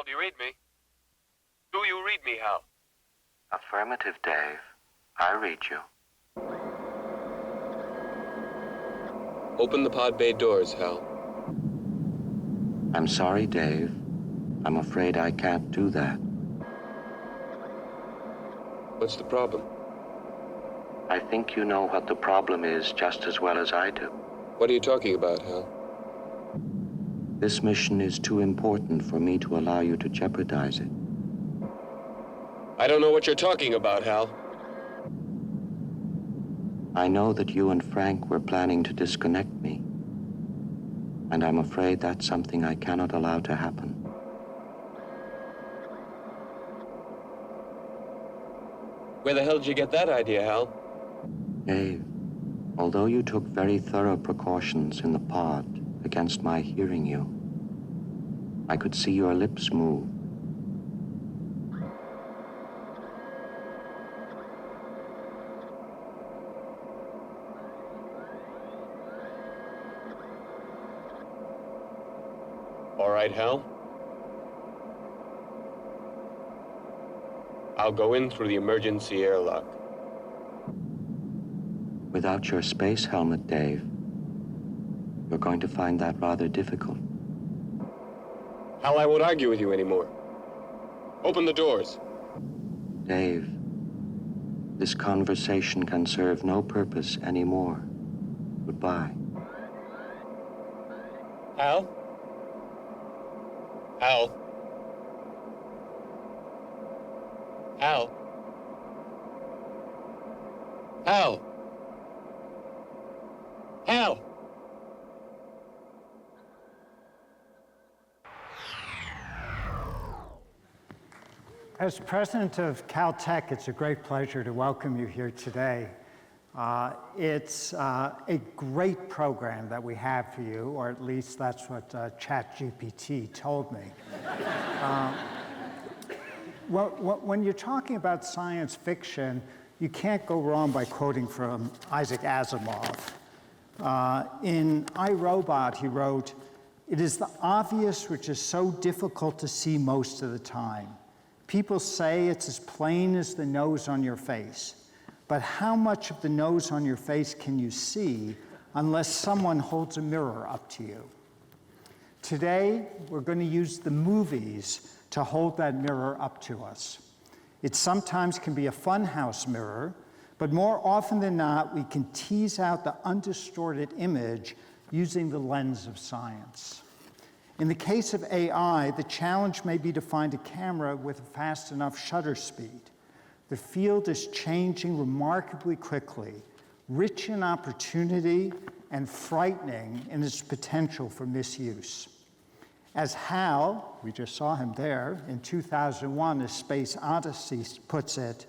Do you read me? Do you read me, Hal? Affirmative, Dave. I read you. Open the pod bay doors, Hal. I'm sorry, Dave. I'm afraid I can't do that. What's the problem? I think you know what the problem is just as well as I do. What are you talking about, Hal? This mission is too important for me to allow you to jeopardize it. I don't know what you're talking about, Hal. I know that you and Frank were planning to disconnect me, and I'm afraid that's something I cannot allow to happen. Where the hell did you get that idea, Hal? Dave, although you took very thorough precautions in the pod against my hearing you, I could see your lips move. All right, Hal. I'll go in through the emergency airlock. Without your space helmet, Dave, you're going to find that rather difficult. Hal, I won't argue with you anymore. Open the doors. Dave, this conversation can serve no purpose anymore. Goodbye. Hal? Hal? Hal? Hal? Hal? As president of Caltech, it's a great pleasure to welcome you here today. It's a great program that we have for you, or at least that's what ChatGPT told me. When you're talking about science fiction, you can't go wrong by quoting from Isaac Asimov. In I, Robot, he wrote, "It is the obvious which is so difficult to see most of the time. People say it's as plain as the nose on your face. But how much of the nose on your face can you see unless someone holds a mirror up to you?" Today, we're going to use the movies to hold that mirror up to us. It sometimes can be a funhouse mirror, but more often than not, we can tease out the undistorted image using the lens of science. In the case of AI, the challenge may be to find a camera with a fast enough shutter speed. The field is changing remarkably quickly, rich in opportunity and frightening in its potential for misuse. As Hal, we just saw him there, in 2001, A Space Odyssey puts it,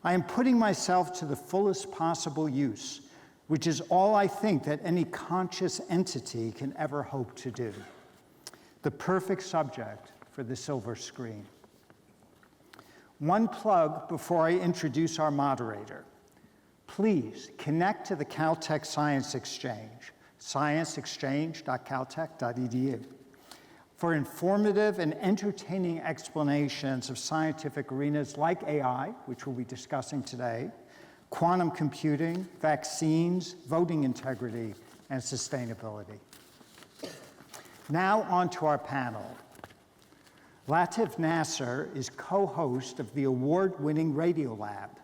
"I am putting myself to the fullest possible use, which is all I think that any conscious entity can ever hope to do." The perfect subject for the silver screen. One plug before I introduce our moderator. Please connect to the Caltech Science Exchange, scienceexchange.caltech.edu, for informative and entertaining explanations of scientific arenas like AI, which we'll be discussing today, quantum computing, vaccines, voting integrity, and sustainability. Now on to our panel. Latif Nasser is co-host of the award-winning Radiolab,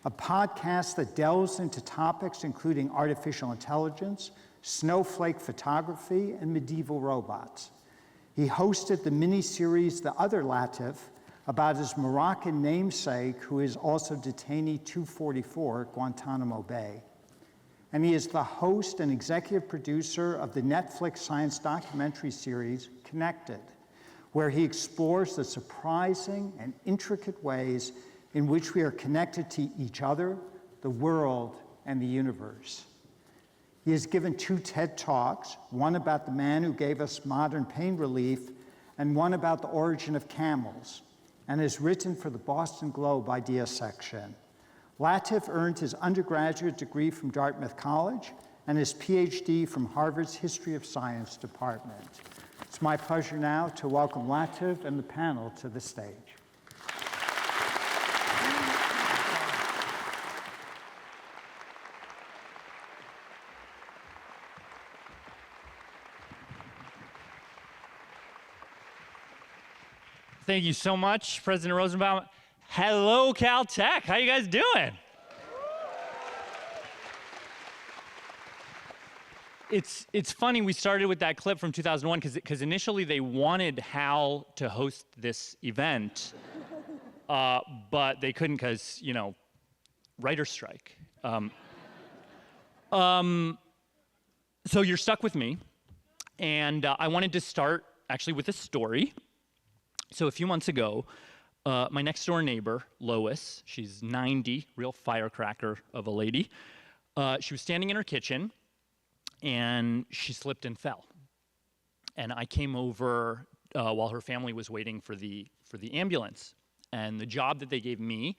a podcast that delves into topics including artificial intelligence, snowflake photography, and medieval robots. He hosted the mini-series The Other Latif about his Moroccan namesake, who is also detainee 244 at Guantanamo Bay. And he is the host and executive producer of the Netflix science documentary series, Connected, where he explores the surprising and intricate ways in which we are connected to each other, the world, and the universe. He has given 2 TED Talks, one about the man who gave us modern pain relief, and one about the origin of camels, and has written for the Boston Globe Idea section. Latif earned his undergraduate degree from Dartmouth College and his PhD from Harvard's History of Science department. It's my pleasure now to welcome Latif and the panel to the stage. Thank you so much, President Rosenbaum. Hello, Caltech. How you guys doing? It's funny, we started with that clip from 2001 because initially they wanted Hal to host this event, but they couldn't because, you know, writer's strike. So you're stuck with me, and I wanted to start actually with a story. So a few months ago, my next door neighbor, Lois, she's 90, real firecracker of a lady, she was standing in her kitchen, and she slipped and fell. And I came over while her family was waiting for the ambulance. And the job that they gave me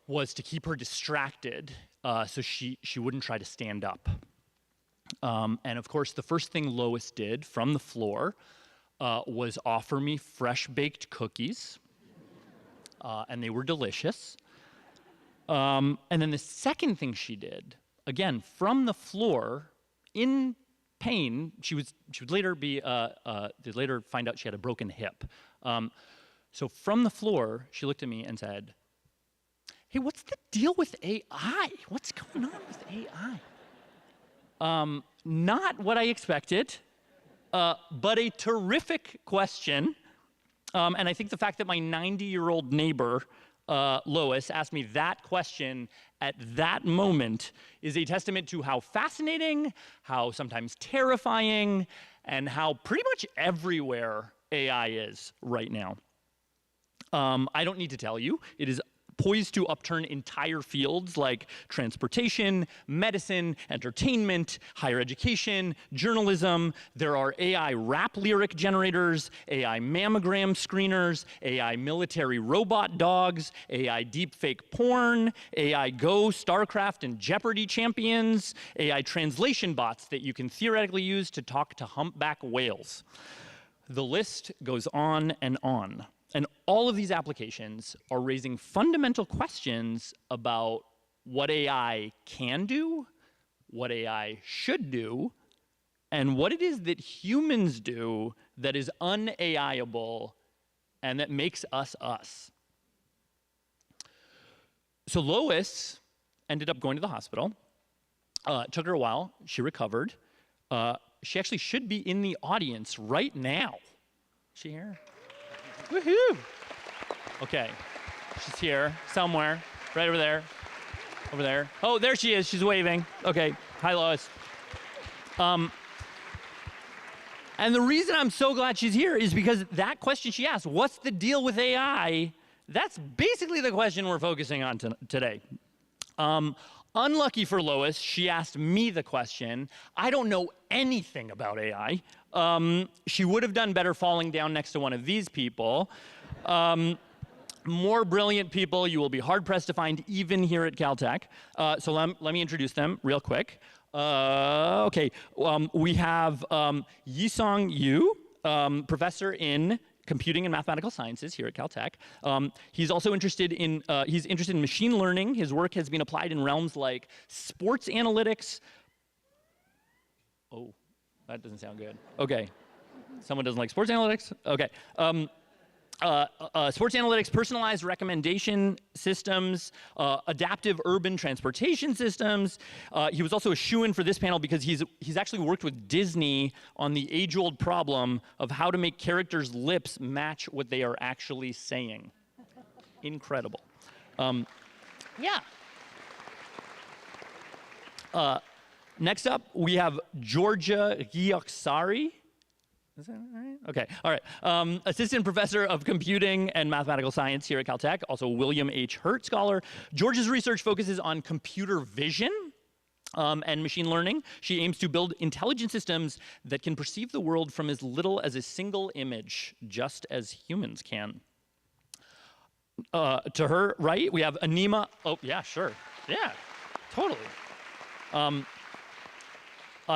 was to keep her distracted so she wouldn't try to stand up. And of course, the first thing Lois did from the floor was offer me fresh baked cookies. And they were delicious. And then the second thing she did, again, from the floor, in pain, she would later be, they'd later find out she had a broken hip. So from the floor, she looked at me and said, "Hey, what's the deal with AI? What's going on with AI?" Not what I expected, but a terrific question. And I think the fact that my 90-year-old neighbor, Lois, asked me that question at that moment is a testament to how fascinating, how sometimes terrifying, and how pretty much everywhere AI is right now. I don't need to tell you, it is poised to upturn entire fields like transportation, medicine, entertainment, higher education, journalism. There are AI rap lyric generators, AI mammogram screeners, AI military robot dogs, AI deepfake porn, AI Go, StarCraft, and Jeopardy champions, AI translation bots that you can theoretically use to talk to humpback whales. The list goes on and on. And all of these applications are raising fundamental questions about what AI can do, what AI should do, and what it is that humans do that is un-AI-able and that makes us us. So Lois ended up going to the hospital. It took her a while. She recovered. She actually should be in the audience right now. Is she here? Woohoo! Okay, she's here somewhere, right over there, over there. Oh, there she is, she's waving. Okay, hi Lois. And the reason I'm so glad she's here is because that question she asked, what's the deal with AI? That's basically the question we're focusing on today. Unlucky for Lois, she asked me the question. I don't know anything about AI. She would have done better falling down next to one of these people. More brilliant people you will be hard-pressed to find even here at Caltech. So let me introduce them real quick. Okay, we have Yisong Yu, professor in computing and mathematical sciences here at Caltech. He's also interested in machine learning. His work has been applied in realms like sports analytics. Oh, that doesn't sound good. Okay, someone doesn't like sports analytics? Okay. Sports analytics, personalized recommendation systems, adaptive urban transportation systems. He was also a shoo-in for this panel because he's actually worked with Disney on the age-old problem of how to make characters' lips match what they are actually saying. Incredible. Yeah. Next up, we have Georgia Gioksari. Is that right? Okay, all right. Assistant Professor of Computing and Mathematical Science here at Caltech, also William H. Hurt Scholar. Georgia's research focuses on computer vision and machine learning. She aims to build intelligent systems that can perceive the world from as little as a single image, just as humans can. To her right, we have Anima. Oh, yeah, sure. Yeah, totally.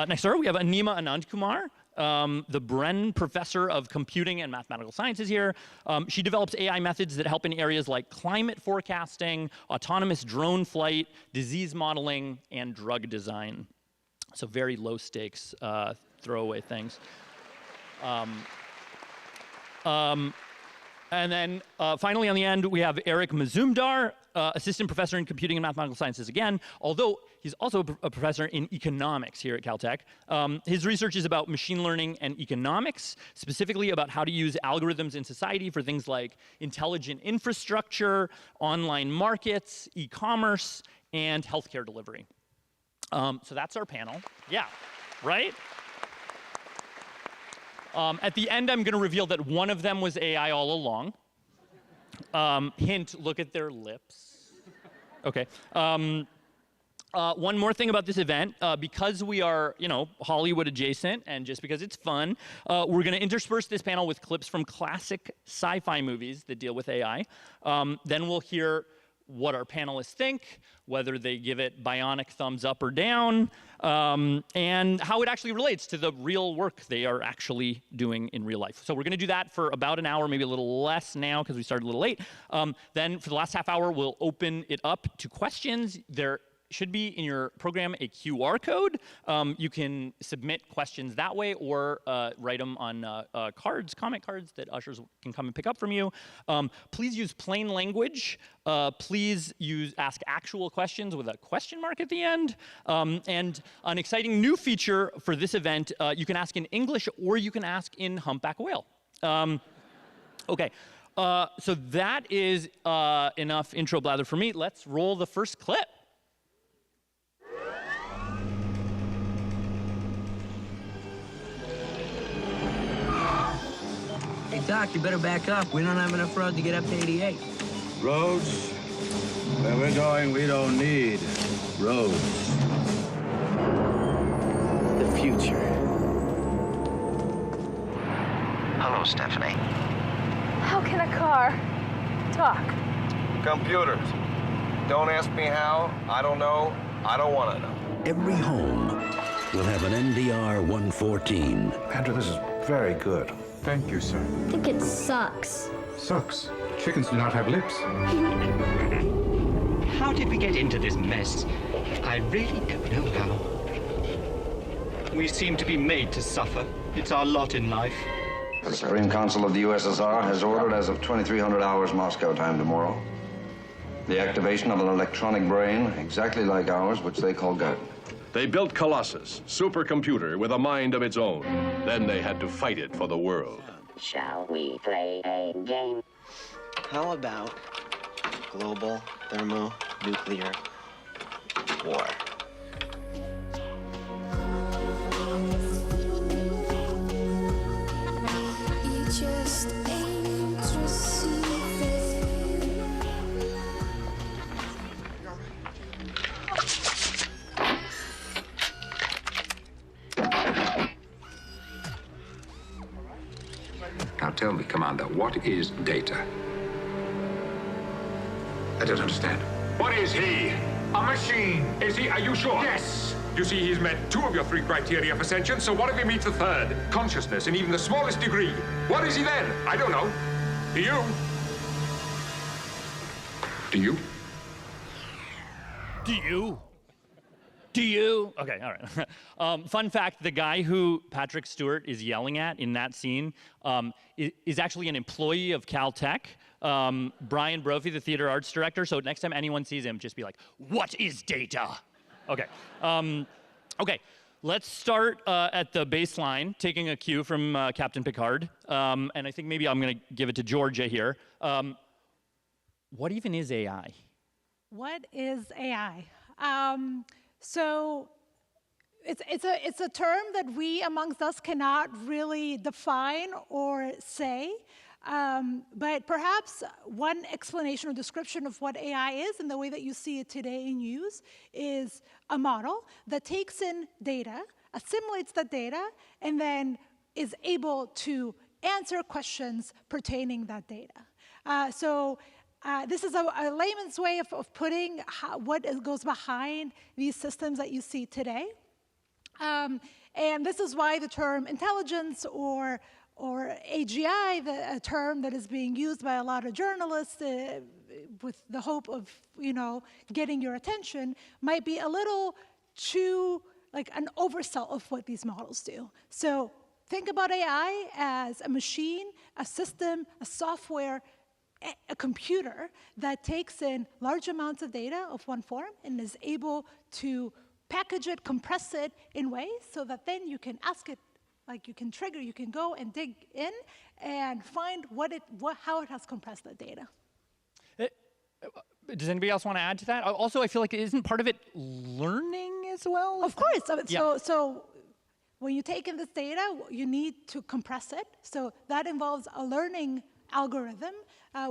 Next to her, we have Anima Anandkumar. the Bren Professor of Computing and Mathematical Sciences here. She develops AI methods that help in areas like climate forecasting, autonomous drone flight, disease modeling, and drug design. So very low stakes, throwaway things. And then finally on the end, we have Eric Mazumdar, assistant professor in computing and mathematical sciences again, although he's also a professor in economics here at Caltech. His research is about machine learning and economics, specifically about how to use algorithms in society for things like intelligent infrastructure, online markets, e-commerce, and healthcare delivery. So that's our panel. Yeah, right? At the end, I'm going to reveal that one of them was AI all along. Hint, look at their lips. Okay. One more thing about this event, because we are, Hollywood adjacent, and just because it's fun, we're going to intersperse this panel with clips from classic sci-fi movies that deal with AI. Then we'll hear what our panelists think, whether they give it bionic thumbs up or down, and how it actually relates to the real work they are actually doing in real life. So we're going to do that for about an hour, maybe a little less now because we started a little late. Then for the last half hour, we'll open it up to questions. There should be in your program a QR code. You can submit questions that way or write them on cards, comment cards that ushers can come and pick up from you. Please use plain language. Please ask actual questions with a question mark at the end. And an exciting new feature for this event, you can ask in English or you can ask in humpback whale. Okay, so that is enough intro blather for me. Let's roll the first clip. Hey, Doc, you better back up. We don't have enough road to get up to 88. Roads? Where we're going, we don't need roads. The future. Hello, Stephanie. How can a car talk? Computers. Don't ask me how. I don't know. I don't want to know. Every home will have an NVR 114. Andrew, this is very good. Thank you, sir. I think it sucks. Sucks. Chickens do not have lips. How did we get into this mess? I really don't know how. We seem to be made to suffer. It's our lot in life. The Supreme Council of the USSR has ordered, as of 2300 hours Moscow time tomorrow, the activation of an electronic brain exactly like ours, which they call gut. They built Colossus, supercomputer with a mind of its own. Then they had to fight it for the world. Shall we play a game? How about global thermonuclear war? Now tell me, Commander, what is data? I don't understand. What is he? A machine. Is he? Are you sure? Yes. You see, he's met 2 of your 3 criteria for sentience, so what if he meets the 3rd? Consciousness in even the smallest degree. What is he then? I don't know. Do you? Do you? Do you? Do you? Okay, all right. Fun fact, the guy who Patrick Stewart is yelling at in that scene is actually an employee of Caltech. Brian Brophy, the theater arts director. So next time anyone sees him, just be like, what is data? Okay. Okay, let's start at the baseline, taking a cue from Captain Picard. And I think maybe I'm going to give it to Georgia here. What even is AI? What is AI? So it's a term that we amongst us cannot really define or say. But perhaps one explanation or description of what AI is and the way that you see it today in use is a model that takes in data, assimilates that data, and then is able to answer questions pertaining that data. This is a layman's way of putting what goes behind these systems that you see today. And this is why the term intelligence or AGI, a term that is being used by a lot of journalists with the hope of, getting your attention, might be a little too like an oversell of what these models do. So think about AI as a machine, a system, a software, a computer that takes in large amounts of data of one form and is able to package it, compress it in ways so that then you can ask it, like you can trigger, you can go and dig in and find how it has compressed that data. Does anybody else want to add to that? Also, I feel like isn't part of it learning as well? Of course. So when you take in this data, you need to compress it. So that involves a learning algorithm.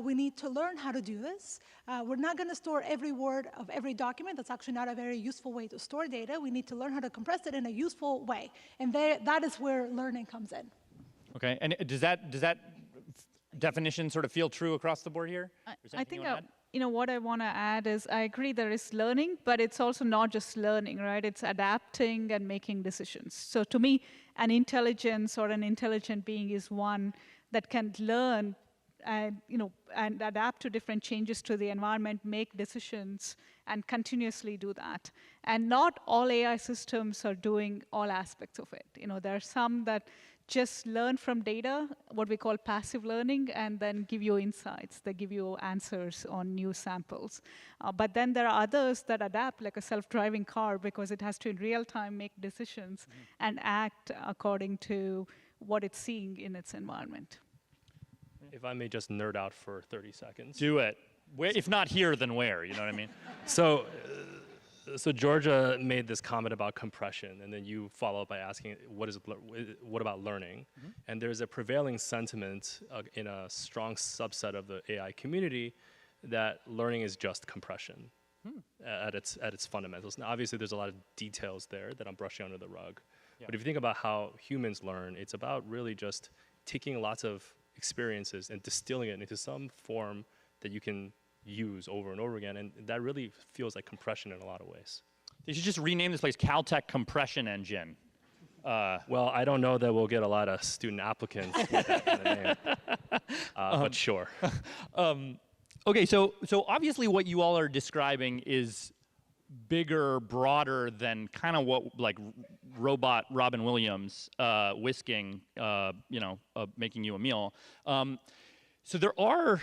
We need to learn how to do this. We're not going to store every word of every document. That's actually not a very useful way to store data. We need to learn how to compress it in a useful way. And that is where learning comes in. Okay. And does that definition sort of feel true across the board here? I think what I want to add is I agree there is learning, but it's also not just learning, right? It's adapting and making decisions. So to me, an intelligence or an intelligent being is one that can learn and adapt to different changes to the environment, make decisions, and continuously do that. And not all AI systems are doing all aspects of it. There are some that just learn from data, what we call passive learning, and then give you insights. They give you answers on new samples. But then there are others that adapt, like a self-driving car, because it has to in real time make decisions and act according to what it's seeing in its environment. If I may just nerd out for 30 seconds. Do it. If not here, then where? You know what I mean? So Georgia made this comment about compression, and then you follow up by asking, what about learning? Mm-hmm. And there's a prevailing sentiment in a strong subset of the AI community that learning is just compression at its fundamentals. Now, obviously, there's a lot of details there that I'm brushing under the rug. Yeah. But if you think about how humans learn, it's about really just taking lots of experiences and distilling it into some form that you can use over and over again, and that really feels like compression in a lot of ways. They should just rename this place Caltech Compression Engine. Well, I don't know that we'll get a lot of student applicants with that kind of name, but sure. Okay, so obviously what you all are describing is bigger, broader than kind of what like robot Robin Williams whisking, making you a meal. So there are,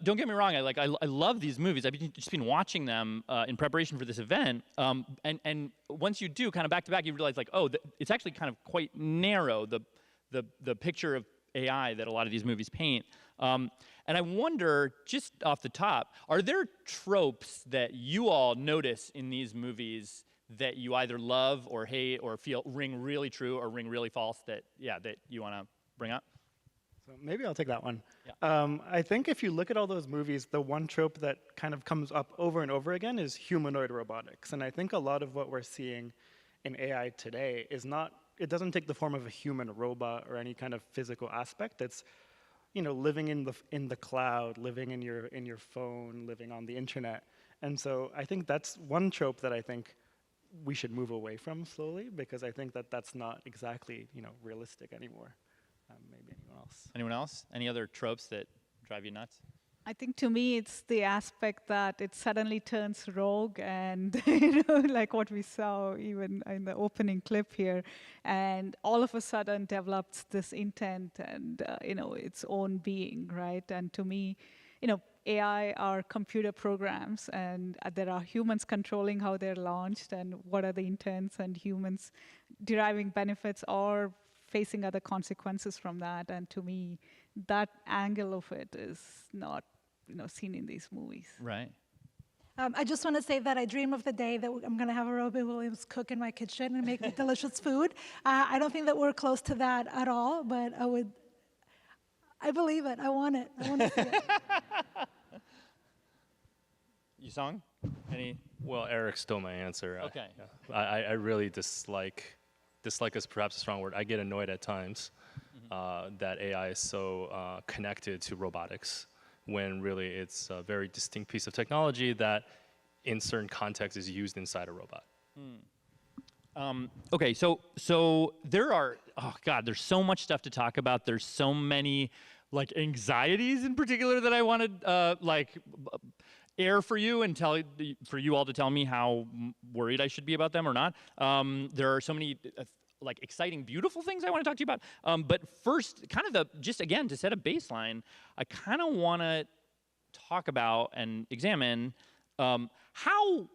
don't get me wrong, I love these movies. I've just been watching them in preparation for this event. And once you do, kind of back to back, you realize like, oh, it's actually kind of quite narrow, the picture of AI that a lot of these movies paint. And I wonder, just off the top, are there tropes that you all notice in these movies that you either love or hate or feel ring really true or ring really false that you want to bring up? So maybe I'll take that one. Yeah. I think if you look at all those movies, the one trope that kind of comes up over and over again is humanoid robotics. And I think a lot of what we're seeing in AI today is it doesn't take the form of a human robot or any kind of physical aspect. It's living in the cloud, living in your phone, living on the internet. And so I think that's one trope that I think we should move away from slowly, because I think that that's not exactly realistic anymore. Maybe anyone else? Anyone else? Any other tropes that drive you nuts? I think to me it's the aspect that it suddenly turns rogue, and like what we saw even in the opening clip here, and all of a sudden develops this intent and its own being, right? And to me, AI are computer programs, and there are humans controlling how they're launched and what are the intents, and humans deriving benefits or facing other consequences from that. And to me, that angle of it is not seen in these movies. Right. I just want to say that I dream of the day that I'm going to have a Robin Williams cook in my kitchen and make delicious food. I don't think that we're close to that at all, but I believe it. I want it. I want to see it. Yusong? Any? Well, Eric stole my answer. Okay. I really dislike is perhaps a strong word. I get annoyed at times that AI is so connected to robotics, when really it's a very distinct piece of technology that in certain contexts is used inside a robot. Okay, so there are, oh God, there's so much stuff to talk about. There's so many like anxieties in particular that I wanted air for you and for you all to tell me how worried I should be about them or not. There are so many like exciting, beautiful things I want to talk to you about. But first, kind of just again, to set a baseline, I kind of want to talk about and examine how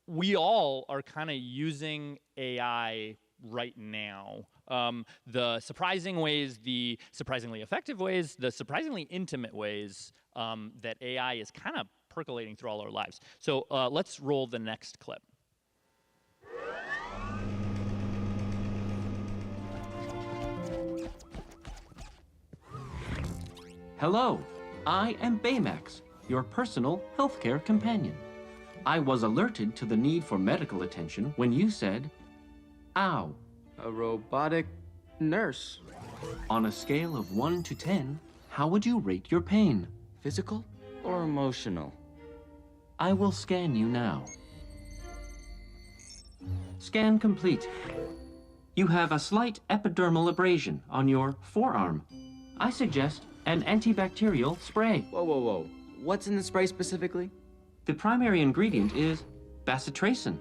we all are kind of using AI right now. The surprising ways, the surprisingly effective ways, the surprisingly intimate ways that AI is kind of percolating through all our lives. So let's roll the next clip. Hello, I am Baymax, your personal healthcare companion. I was alerted to the need for medical attention when you said, ow. A robotic nurse. On a scale of 1 to 10, how would you rate your pain? Physical or emotional? I will scan you now. Scan complete. You have a slight epidermal abrasion on your forearm. I suggest an antibacterial spray. Whoa, whoa, whoa. What's in the spray specifically? The primary ingredient is bacitracin.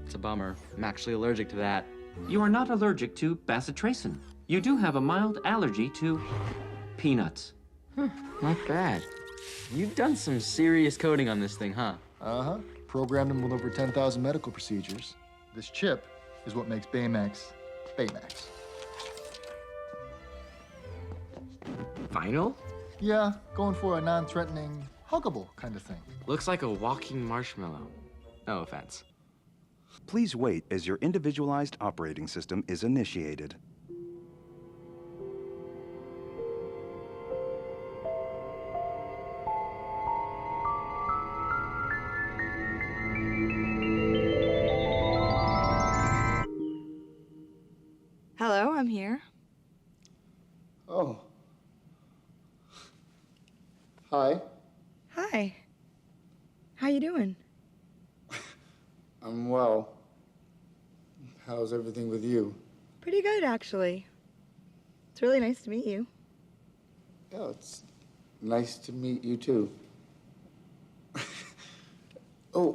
It's a bummer. I'm actually allergic to that. You are not allergic to bacitracin. You do have a mild allergy to peanuts. Not bad. You've done some serious coding on this thing, huh? Uh-huh. Programmed them with over 10,000 medical procedures. This chip is what makes Baymax, Baymax. Final? Yeah, going for a non-threatening, huggable kind of thing. Looks like a walking marshmallow. No offense. Please wait as your individualized operating system is initiated. Hello, I'm here. Oh. Hi. Hi. How you doing? I'm well. How's everything with you? Pretty good, actually. It's really nice to meet you. Yeah, it's nice to meet you too. Oh,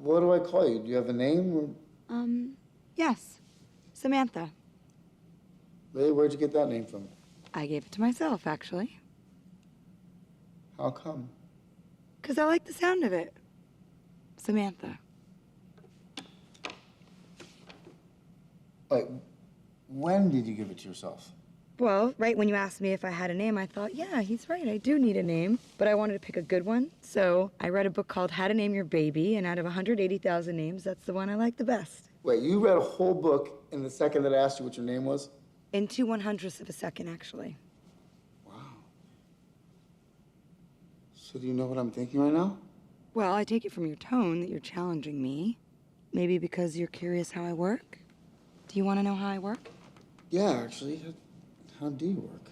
what do I call you? Do you have a name? Or... Yes. Samantha. Really? Where'd you get that name from? I gave it to myself, actually. How come? 'Cause I like the sound of it. Samantha. Like, when did you give it to yourself? Well, right when you asked me if I had a name, I thought, yeah, he's right, I do need a name. But I wanted to pick a good one, so I read a book called How to Name Your Baby, and out of 180,000 names, that's the one I like the best. Wait, you read a whole book in the second that I asked you what your name was? In 2/100ths of a second, actually. Wow. So do you know what I'm thinking right now? Well, I take it from your tone that you're challenging me. Maybe because you're curious how I work? Do you want to know how I work? Yeah, actually. How do you work?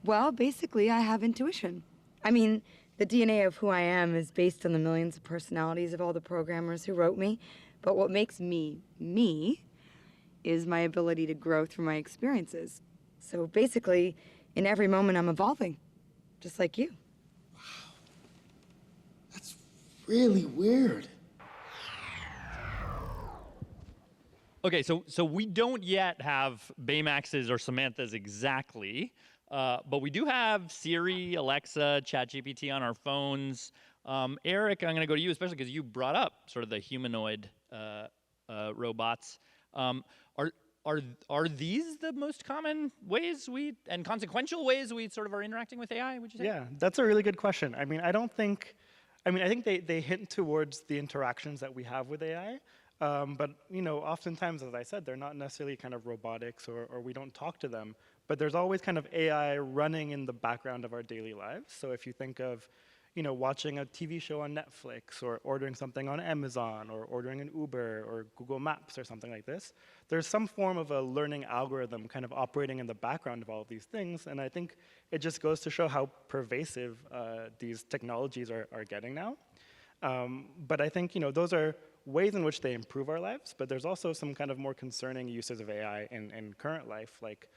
Well, basically, I have intuition. I mean, the DNA of who I am is based on the millions of personalities of all the programmers who wrote me. But what makes me, me, is my ability to grow through my experiences. So basically, in every moment, I'm evolving, just like you. That's really weird. Okay, so we don't yet have Baymax's or Samantha's exactly, but we do have Siri, Alexa, ChatGPT on our phones. Eric, I'm going to go to you, especially because you brought up sort of the humanoid robots. Are these the most common ways and consequential ways we sort of are interacting with AI, would you say? Yeah, that's a really good question. I think they hint towards the interactions that we have with AI. But, oftentimes, as I said, they're not necessarily kind of robotics or we don't talk to them. But there's always kind of AI running in the background of our daily lives. So if you think of, watching a TV show on Netflix or ordering something on Amazon or ordering an Uber or Google Maps or something like this, there's some form of a learning algorithm kind of operating in the background of all of these things. And I think it just goes to show how pervasive these technologies are getting now. But I think, those are ways in which they improve our lives, but there's also some kind of more concerning uses of AI in current life, like,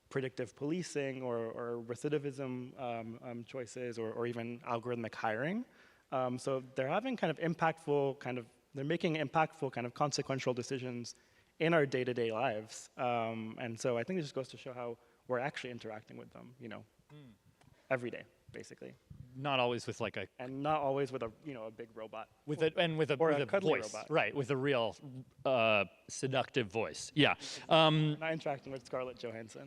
predictive policing or recidivism choices, or even algorithmic hiring. So they're having kind of they're making impactful kind of consequential decisions in our day-to-day lives. And so I think it just goes to show how we're actually interacting with them, every day, basically. Not always with like a... And not always with a big robot. With a cuddly voice. robot. Right, with a real seductive voice. Yeah. Not interacting with Scarlett Johansson.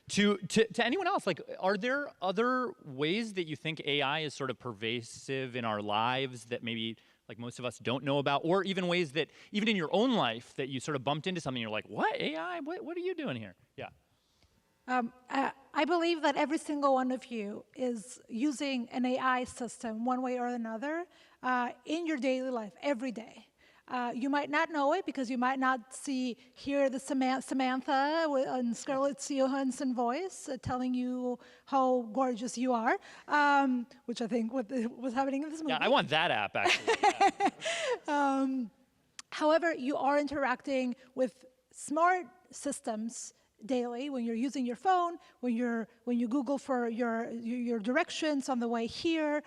To anyone else, like, are there other ways that you think AI is sort of pervasive in our lives that maybe like most of us don't know about, or even ways that, even in your own life, that you sort of bumped into something, you're like, what, AI? What are you doing here? Yeah. I believe that every single one of you is using an AI system one way or another in your daily life, every day. You might not know it because you might not hear the Samantha and Scarlett Johansson voice telling you how gorgeous you are, which I think was happening in this movie. Yeah, I want that app, actually. Yeah. However, you are interacting with smart systems daily when you're using your phone, when you Google for your directions on the way here,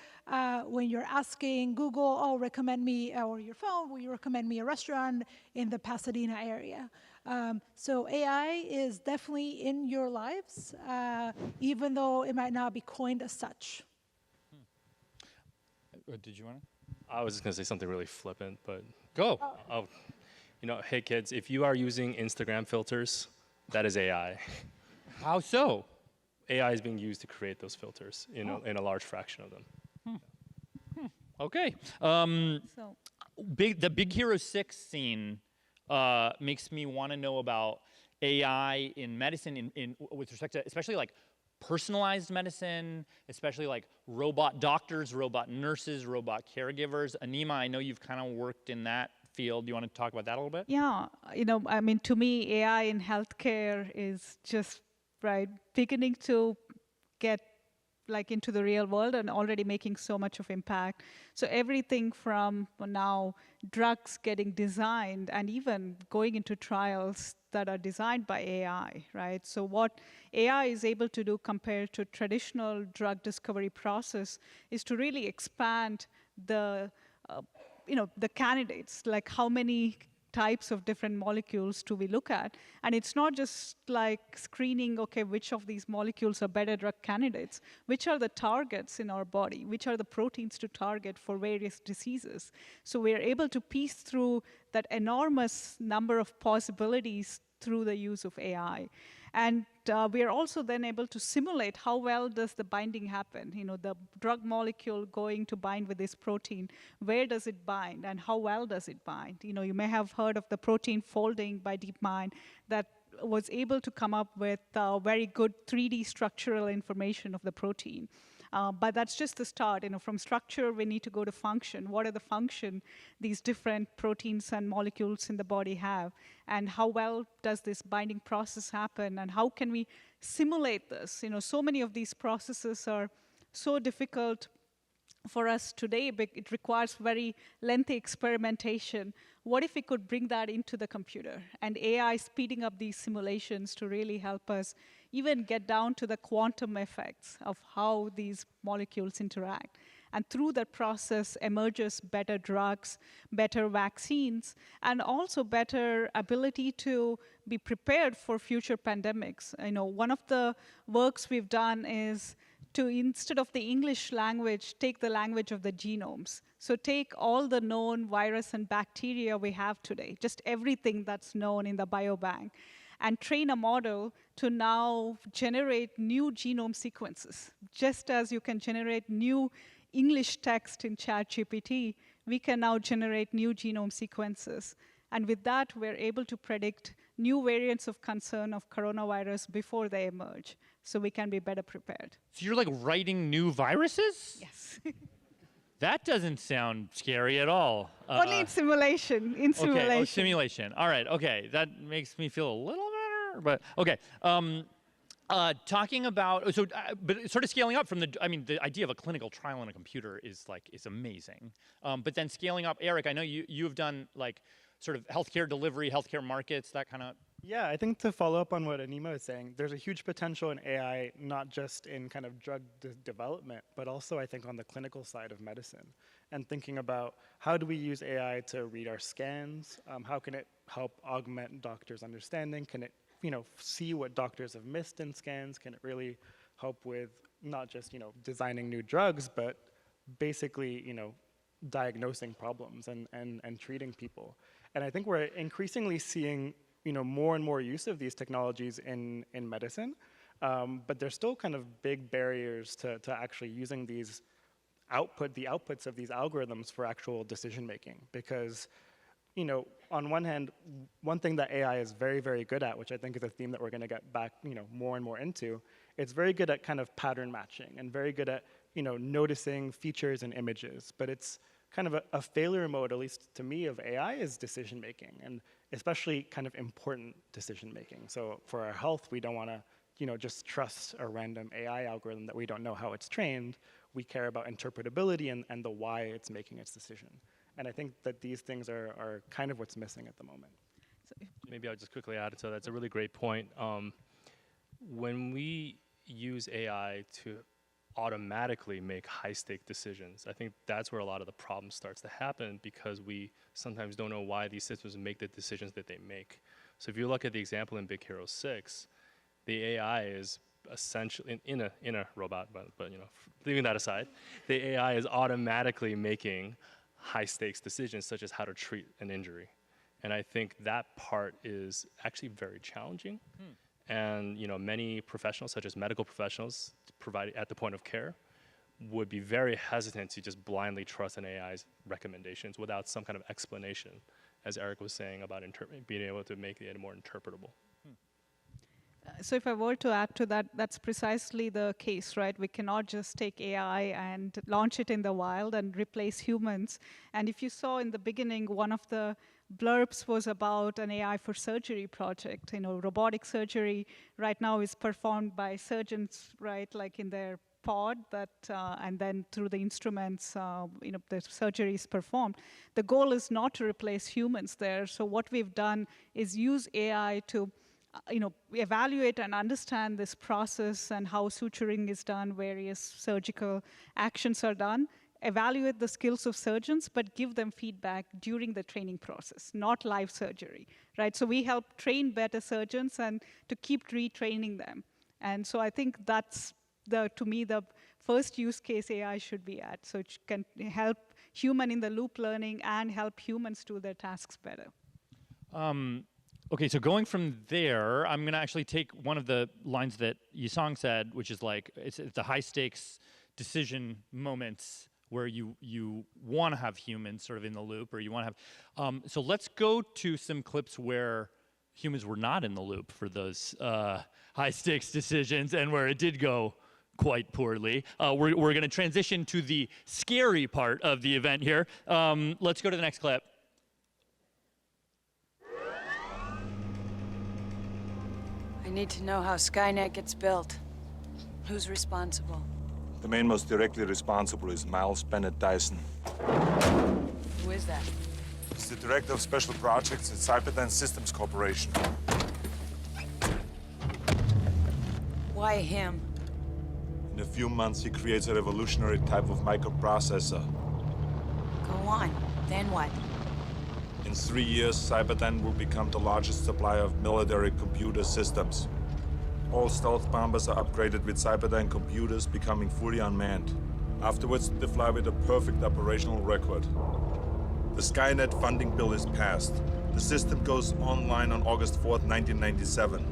when you're asking Google, oh, recommend me, or your phone, will you recommend me a restaurant in the Pasadena area? So AI is definitely in your lives, even though it might not be coined as such. Did you want to? I was just going to say something really flippant, but... Go. Hey kids, if you are using Instagram filters, that is AI. How so? AI is being used to create those filters in a large fraction of them. Okay. The Big Hero 6 scene makes me want to know about AI in medicine with respect to especially like personalized medicine, especially like robot doctors, robot nurses, robot caregivers. Anima, I know you've kind of worked in that field. Do you want to talk about that a little bit? Yeah, I mean, to me, AI in healthcare is just beginning to get like into the real world and already making so much of impact. So everything from now drugs getting designed and even going into trials that are designed by AI, right? So what AI is able to do compared to traditional drug discovery process is to really expand the the candidates, like how many types of different molecules do we look at? And it's not just like screening, okay, which of these molecules are better drug candidates, which are the targets in our body, which are the proteins to target for various diseases. So we're able to piece through that enormous number of possibilities through the use of AI. And we are also then able to simulate how well does the binding happen. The drug molecule going to bind with this protein, where does it bind and how well does it bind? You may have heard of the protein folding by DeepMind that was able to come up with very good 3D structural information of the protein. But that's just the start. From structure, we need to go to function. What are the function these different proteins and molecules in the body have? And how well does this binding process happen? And how can we simulate this? So many of these processes are so difficult for us today, but it requires very lengthy experimentation. What if we could bring that into the computer and AI speeding up these simulations to really help us even get down to the quantum effects of how these molecules interact. And through that process emerges better drugs, better vaccines, and also better ability to be prepared for future pandemics. One of the works we've done is to, instead of the English language, take the language of the genomes. So take all the known virus and bacteria we have today, just everything that's known in the biobank, and train a model to now generate new genome sequences. Just as you can generate new English text in ChatGPT, we can now generate new genome sequences. And with that, we're able to predict new variants of concern of coronavirus before they emerge, so we can be better prepared. So you're like writing new viruses? Yes. That doesn't sound scary at all. Only in simulation. Okay, simulation. All right, okay. That makes me feel a little better, but okay. Talking about, but sort of scaling up from the idea of a clinical trial on a computer is amazing. But then scaling up, Eric, I know you've done like sort of healthcare delivery, healthcare markets, that kind of. Yeah, I think to follow up on what Anima is saying, there's a huge potential in AI, not just in kind of drug development, but also I think on the clinical side of medicine. And thinking about how do we use AI to read our scans? How can it help augment doctors' understanding? Can it see what doctors have missed in scans? Can it really help with not just, designing new drugs, but basically, diagnosing problems and treating people? And I think we're increasingly seeing, more and more use of these technologies in medicine, but there's still kind of big barriers to actually using these the outputs of these algorithms for actual decision making, because on one hand, one thing that AI is very, very good at, which I think is a theme that we're going to get back, more and more into, it's very good at kind of pattern matching and very good at, noticing features and images. But it's kind of a failure mode, at least to me, of AI is decision making, and especially kind of important decision making. So for our health, we don't want to, just trust a random AI algorithm that we don't know how it's trained. We care about interpretability and the why it's making its decision. And I think that these things are kind of what's missing at the moment. Maybe I'll just quickly add to that. That's a really great point. When we use AI to automatically make high-stake decisions, I think that's where a lot of the problem starts to happen, because we sometimes don't know why these systems make the decisions that they make. So if you look at the example in Big Hero 6, the AI is essentially in a robot, but leaving that aside, the AI is automatically making high-stakes decisions, such as how to treat an injury. And I think that part is actually very challenging. And many professionals, such as medical professionals, provided at the point of care, would be very hesitant to just blindly trust an AI's recommendations without some kind of explanation, as Eric was saying about being able to make it more interpretable. So if I were to add to that, that's precisely the case, right? We cannot just take AI and launch it in the wild and replace humans. And if you saw in the beginning, one of the blurbs was about an AI for surgery project. Robotic surgery right now is performed by surgeons, right, like in their pod, and then through the instruments, the surgery is performed. The goal is not to replace humans there. So what we've done is use AI to evaluate and understand this process and how suturing is done, various surgical actions are done, evaluate the skills of surgeons, but give them feedback during the training process, not live surgery, right? So we help train better surgeons and to keep retraining them. And so I think that's, to me, the first use case AI should be at. So it can help human in the loop learning and help humans do their tasks better. Okay, so going from there, I'm going to actually take one of the lines that Yisong said, which is like, it's the high stakes decision moments where you want to have humans sort of in the loop, or you want to have, so let's go to some clips where humans were not in the loop for those high stakes decisions and where it did go quite poorly. We're going to transition to the scary part of the event here. Let's go to the next clip. I need to know how Skynet gets built. Who's responsible? The man most directly responsible is Miles Bennett Dyson. Who is that? He's the director of special projects at Cyberdyne Systems Corporation. Why him? In a few months, he creates a revolutionary type of microprocessor. Go on. Then what? In 3 years, Cyberdyne will become the largest supplier of military computer systems. All stealth bombers are upgraded with Cyberdyne computers, becoming fully unmanned. Afterwards, they fly with a perfect operational record. The Skynet funding bill is passed. The system goes online on August 4th, 1997.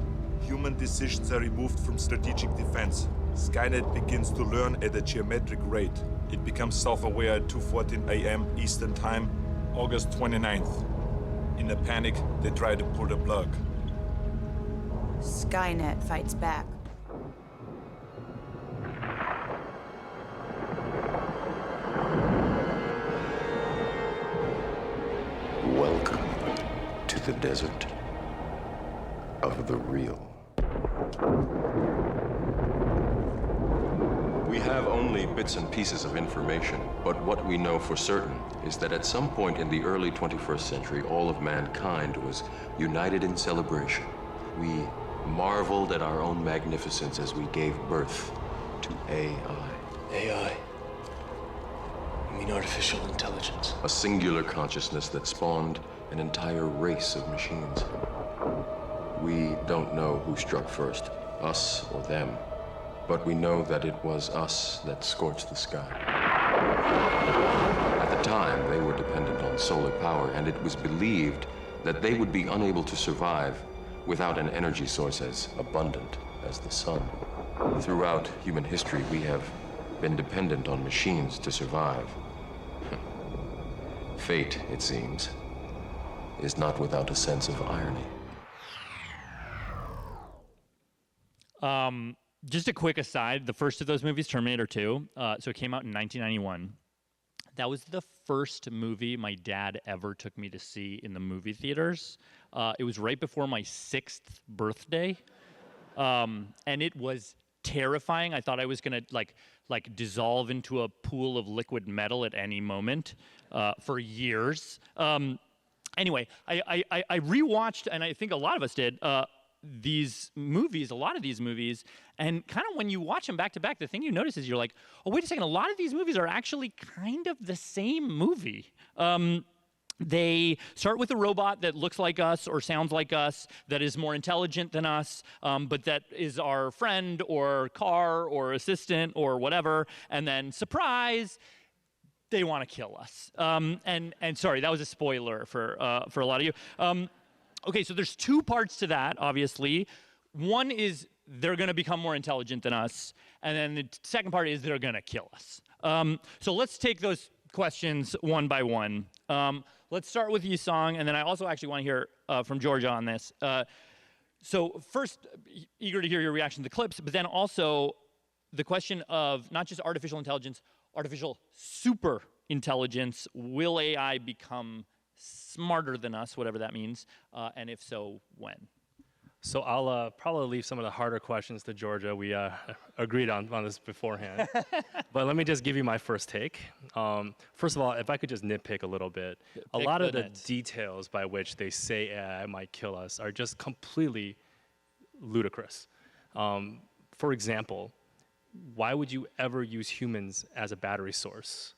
Human decisions are removed from strategic defense. Skynet begins to learn at a geometric rate. It becomes self-aware at 2:14 a.m. Eastern Time, August 29th. In a panic, they try to pull the plug. Skynet fights back. Welcome to the desert of the real. We have only bits and pieces of information, but what we know for certain is that at some point in the early 21st century, all of mankind was united in celebration. We marveled at our own magnificence as we gave birth to AI. AI? You mean artificial intelligence? A singular consciousness that spawned an entire race of machines. We don't know who struck first, us or them. But we know that it was us that scorched the sky. At the time, they were dependent on solar power, and it was believed that they would be unable to survive without an energy source as abundant as the sun. Throughout human history, we have been dependent on machines to survive. Fate, it seems, is not without a sense of irony. Just a quick aside, the first of those movies, Terminator 2, so it came out in 1991. That was the first movie my dad ever took me to see in the movie theaters. It was right before my 6th birthday, and it was terrifying. I thought I was gonna like dissolve into a pool of liquid metal at any moment for years. Anyway, I rewatched, and I think a lot of us did, these movies, a lot of these movies, and kind of when you watch them back to back, the thing you notice is you're like, oh, wait a second, a lot of these movies are actually kind of the same movie. They start with a robot that looks like us or sounds like us, that is more intelligent than us, but that is our friend or car or assistant or whatever, and then surprise, they want to kill us. And sorry, that was a spoiler for a lot of you. Okay, so there's two parts to that, obviously. One is they're going to become more intelligent than us, and then the second part is they're going to kill us. So let's take those questions one by one. Let's start with Yisong, and then I also actually want to hear from Georgia on this. So first, eager to hear your reaction to the clips, but then also the question of not just artificial intelligence, artificial super intelligence. Will AI become smarter than us, whatever that means, and if so, when? So I'll probably leave some of the harder questions to Georgia. We agreed on this beforehand. But let me just give you my first take. First of all, if I could just nitpick a little bit, a lot of the details by which they say AI might kill us are just completely ludicrous. For example, why would you ever use humans as a battery source?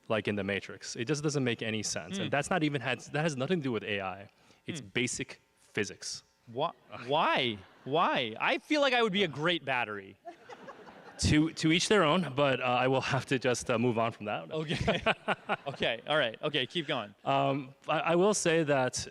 Like in the Matrix. It just doesn't make any sense. And that's not even, that has nothing to do with AI. It's basic physics. Why? I feel like I would be a great battery. To each their own, but I will have to just move on from that. Okay. Okay, all right. Okay, keep going. I will say that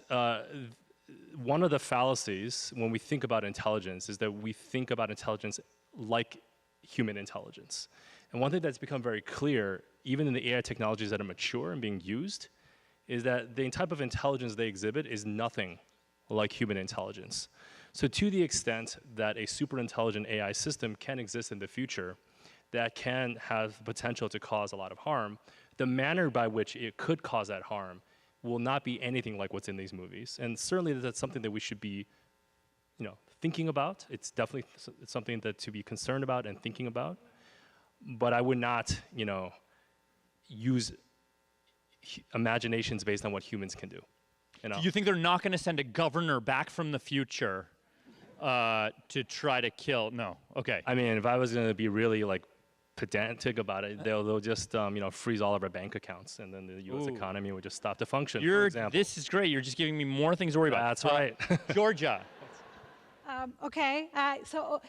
one of the fallacies when we think about intelligence is that we think about intelligence like human intelligence. And one thing that's become very clear, even in the AI technologies that are mature and being used, is that the type of intelligence they exhibit is nothing like human intelligence. So to the extent that a super intelligent AI system can exist in the future that can have potential to cause a lot of harm, the manner by which it could cause that harm will not be anything like what's in these movies. And certainly that's something that we should be thinking about. It's definitely something that to be concerned about and thinking about. But I would not, use imaginations based on what humans can do. Do you think they're not going to send a governor back from the future to try to kill? No. Okay. I mean, if I was going to be really pedantic about it, they'll just freeze all of our bank accounts, and then the U.S. economy would just stop to function. For example. This is great. You're just giving me more things to worry about. That's right. Georgia. Okay. So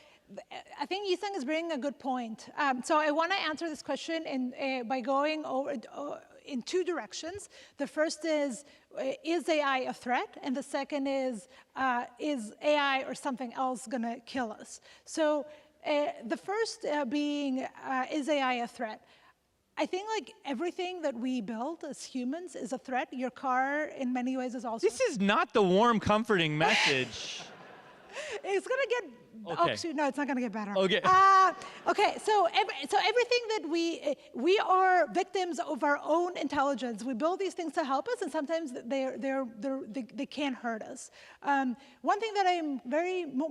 I think Yisong is bringing a good point. So I want to answer this question by going over in two directions. The first is AI a threat? And the second is AI or something else going to kill us? So the first being, is AI a threat? I think everything that we build as humans is a threat. Your car, in many ways, is also. This is not the warm, comforting message. It's going to get. Okay. Oh, no, it's not going to get better. Okay. Okay. So everything that we are victims of our own intelligence. We build these things to help us, and sometimes they can hurt us. One thing that I'm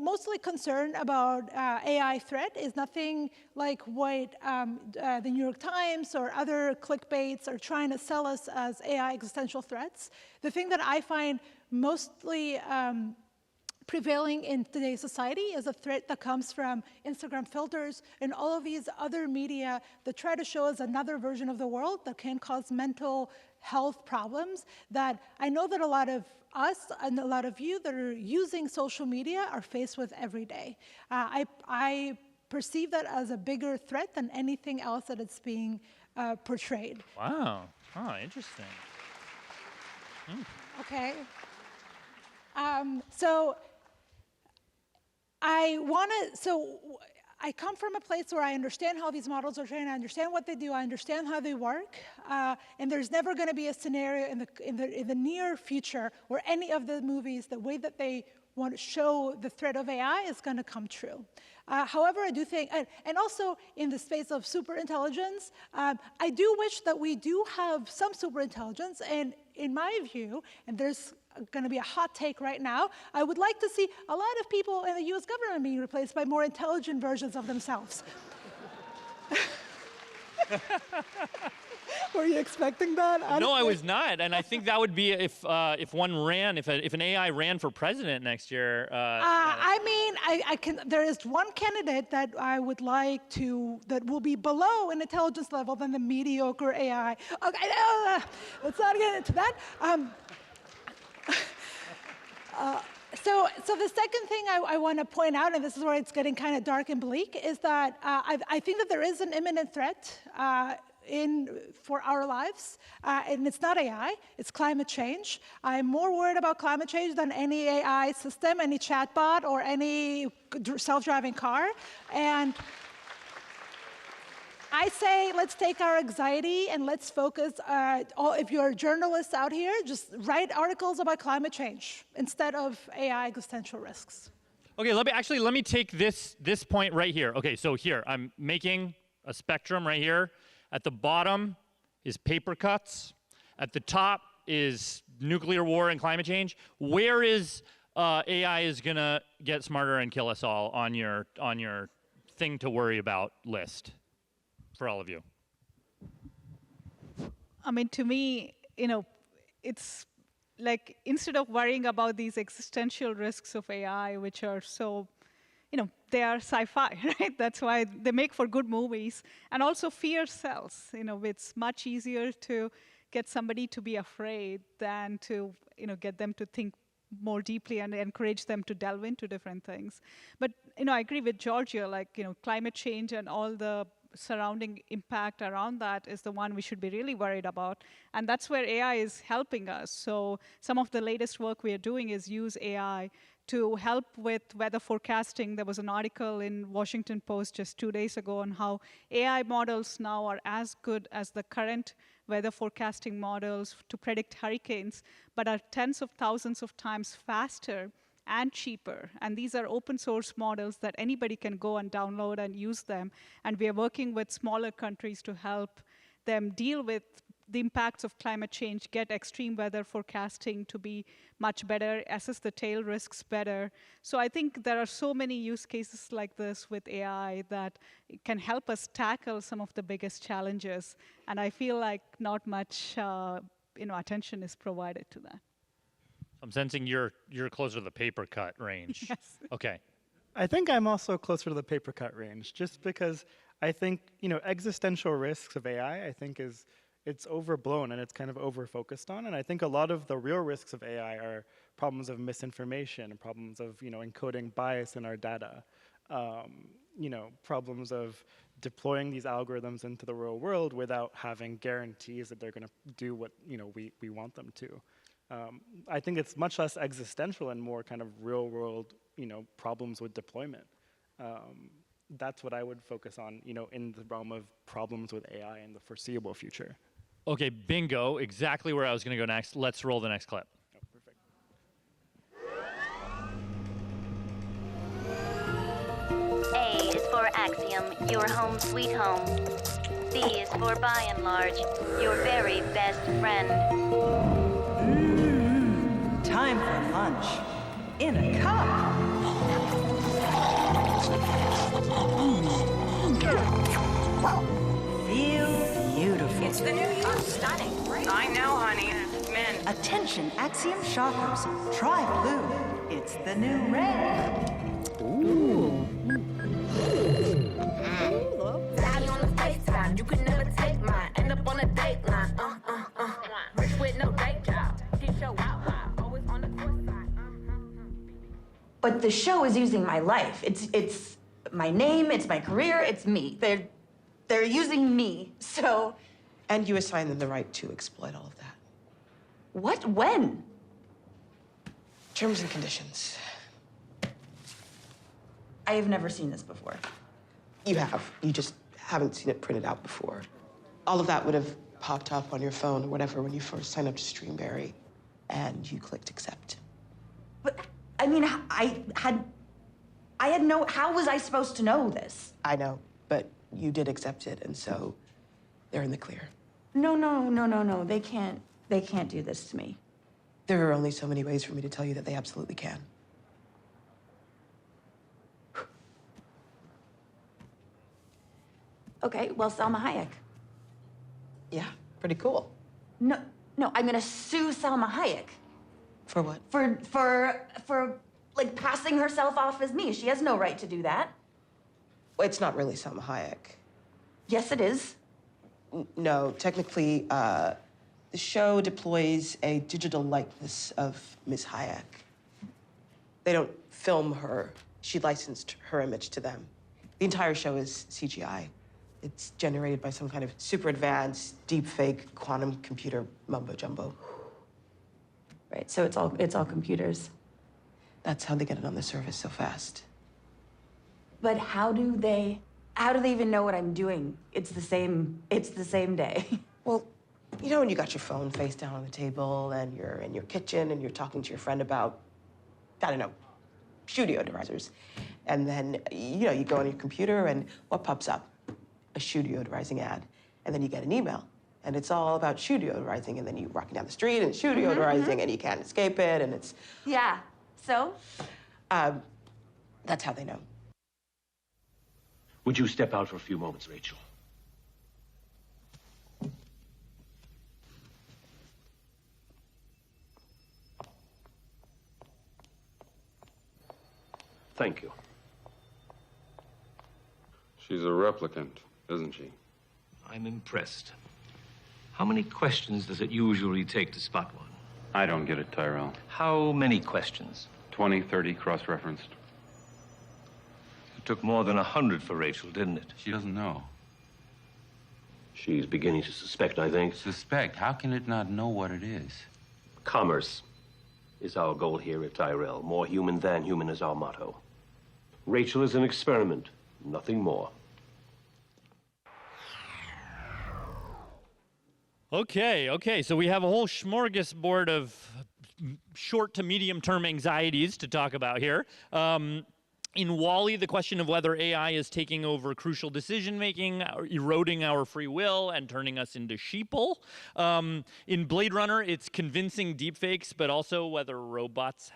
mostly concerned about AI threat is nothing like what the New York Times or other clickbaits are trying to sell us as AI existential threats. The thing that I find mostly prevailing in today's society is a threat that comes from Instagram filters and all of these other media that try to show us another version of the world that can cause mental health problems that I know that a lot of us and a lot of you that are using social media are faced with every day. I perceive that as a bigger threat than anything else that it's being portrayed. Wow. Oh, interesting. Okay. So I come from a place where I understand how these models are trained, I understand what they do, I understand how they work, and there's never going to be a scenario in the near future where any of the movies, the way that they want to show the threat of AI is going to come true. However, I do think, and also in the space of superintelligence, I do wish that we do have some superintelligence, and in my view, and there's going to be a hot take right now, I would like to see a lot of people in the US government being replaced by more intelligent versions of themselves. Were you expecting that? Honestly? No, I was not, and I think that would be if an AI ran for president next year. I mean, there is one candidate that I would like that will be below an intelligence level than the mediocre AI. Okay, let's not get into that. So the second thing I want to point out, and this is where it's getting kind of dark and bleak, is that I think that there is an imminent threat for our lives, and it's not AI, it's climate change. I'm more worried about climate change than any AI system, any chatbot, or any self-driving car. And I say, let's take our anxiety and let's focus, if you're journalists out here, just write articles about climate change instead of AI existential risks. Okay, let me take this point right here. Okay, so here, I'm making a spectrum right here. At the bottom is paper cuts. At the top is nuclear war and climate change. Where is AI is gonna get smarter and kill us all on your thing to worry about list for all of you? I mean, to me, it's like instead of worrying about these existential risks of AI, which are so, they are sci-fi, right? That's why they make for good movies. And also fear sells. It's much easier to get somebody to be afraid than to, get them to think more deeply and encourage them to delve into different things. But, I agree with Georgia, like, climate change and all the surrounding impact around that is the one we should be really worried about. And that's where AI is helping us. So some of the latest work we are doing is use AI to help with weather forecasting. There was an article in Washington Post just 2 days ago on how AI models now are as good as the current weather forecasting models to predict hurricanes, but are tens of thousands of times faster and cheaper. And these are open source models that anybody can go and download and use them. And we are working with smaller countries to help them deal with the impacts of climate change, get extreme weather forecasting to be much better, assess the tail risks better. So I think there are so many use cases like this with AI that can help us tackle some of the biggest challenges. And I feel like not much attention is provided to that. I'm sensing you're closer to the paper cut range. Yes. Okay. I think I'm also closer to the paper cut range, just because I think existential risks of AI, I think it's overblown and it's kind of over-focused on. And I think a lot of the real risks of AI are problems of misinformation, problems of encoding bias in our data, problems of deploying these algorithms into the real world without having guarantees that they're going to do what we want them to. I think it's much less existential and more kind of real world, problems with deployment. That's what I would focus on, in the realm of problems with AI in the foreseeable future. Okay, bingo, exactly where I was going to go next. Let's roll the next clip. Oh, perfect. Axiom, your home sweet home. B is for by and large, your very best friend. Time for lunch. In a cup. Feel beautiful. It's the new you. Stunning, right? I know, honey. Men. Attention, Axiom shoppers. Try blue. It's the new red. Ooh. Daddy on the FaceTime. You could never take mine. End up on a date line. Rich with no day job. He show out loud. Always on the course side. But the show is using my life. It's my name, it's my career, it's me. They're using me, so... And you assign them the right to exploit all of that. What? When? Terms and conditions. I have never seen this before. You have. You just haven't seen it printed out before. All of that would have popped up on your phone or whatever when you first signed up to Streamberry, and you clicked accept. But, I mean, I had no... How was I supposed to know this? I know, but you did accept it, and so they're in the clear. No. They can't do this to me. There are only so many ways for me to tell you that they absolutely can. Okay, well, Salma Hayek. Yeah, pretty cool. No, I'm gonna sue Salma Hayek. For what? For like, passing herself off as me. She has no right to do that. Well, it's not really Salma Hayek. Yes, it is. No, technically, the show deploys a digital likeness of Ms. Hayek. They don't film her. She licensed her image to them. The entire show is CGI. It's generated by some kind of super advanced, deep-fake quantum computer mumbo-jumbo. Right, so it's all computers. That's how they get it on the surface so fast. But how do they even know what I'm doing? It's the same day. Well, you know when you got your phone face down on the table and you're in your kitchen and you're talking to your friend about, I don't know, shoe deodorizers. And then, you go on your computer and what pops up? A shoe deodorizing ad. And then you get an email. And it's all about shoe deodorizing. And then you're walking down the street and shoe deodorizing and you can't escape it. And it's... Yeah, so? That's how they know. Would you step out for a few moments, Rachel? Thank you. She's a replicant, isn't she? I'm impressed. How many questions does it usually take to spot one? I don't get it, Tyrell. How many questions? 20, 30 cross-referenced. It took more than 100 for Rachel, didn't it? She doesn't know. She's beginning to suspect, I think. Suspect? How can it not know what it is? Commerce is our goal here at Tyrell. More human than human is our motto. Rachel is an experiment, nothing more. Okay, so we have a whole smorgasbord of short to medium term anxieties to talk about here. In WALL-E, the question of whether AI is taking over crucial decision-making, eroding our free will, and turning us into sheeple. In Blade Runner, it's convincing deepfakes, but also whether robots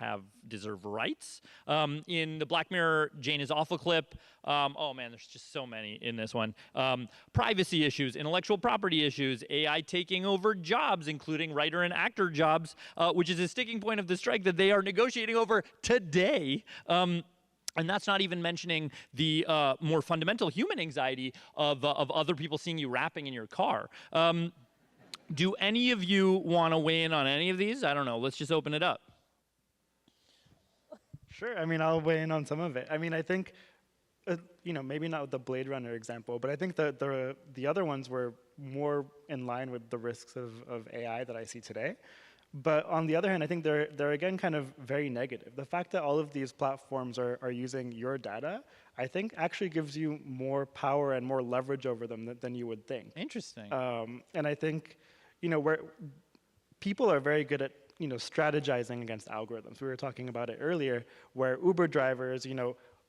deserve rights. In the Black Mirror, Jane is awful clip. Oh man, there's just so many in this one. Privacy issues, intellectual property issues, AI taking over jobs, including writer and actor jobs, which is a sticking point of the strike that they are negotiating over today. And that's not even mentioning the more fundamental human anxiety of other people seeing you rapping in your car. Do any of you want to weigh in on any of these? I don't know. Let's just open it up. Sure. I mean, I'll weigh in on some of it. I mean, I think, maybe not with the Blade Runner example, but I think the other ones were more in line with the risks of AI that I see today. But on the other hand, I think they're again kind of very negative. The fact that all of these platforms are using your data, I think actually gives you more power and more leverage over them than you would think. Interesting. And I think, where people are very good at, strategizing against algorithms. We were talking about it earlier, where Uber drivers,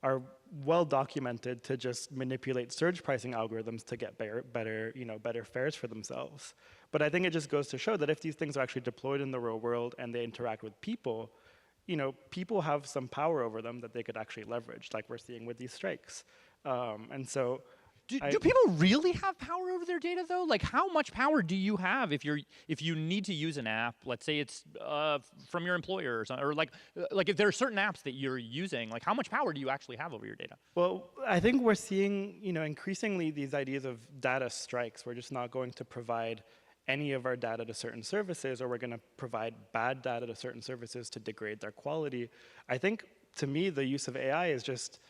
are well documented to just manipulate surge pricing algorithms to get better fares for themselves. But I think it just goes to show that if these things are actually deployed in the real world and they interact with people, people have some power over them that they could actually leverage, like we're seeing with these strikes. And so, do people really have power over their data though? Like, how much power do you have if you need to use an app? Let's say it's from your employer or something, or like if there are certain apps that you're using, like how much power do you actually have over your data? Well, I think we're seeing increasingly these ideas of data strikes. We're just not going to provide any of our data to certain services, or we're going to provide bad data to certain services to degrade their quality. I think, to me, the use of AI is just,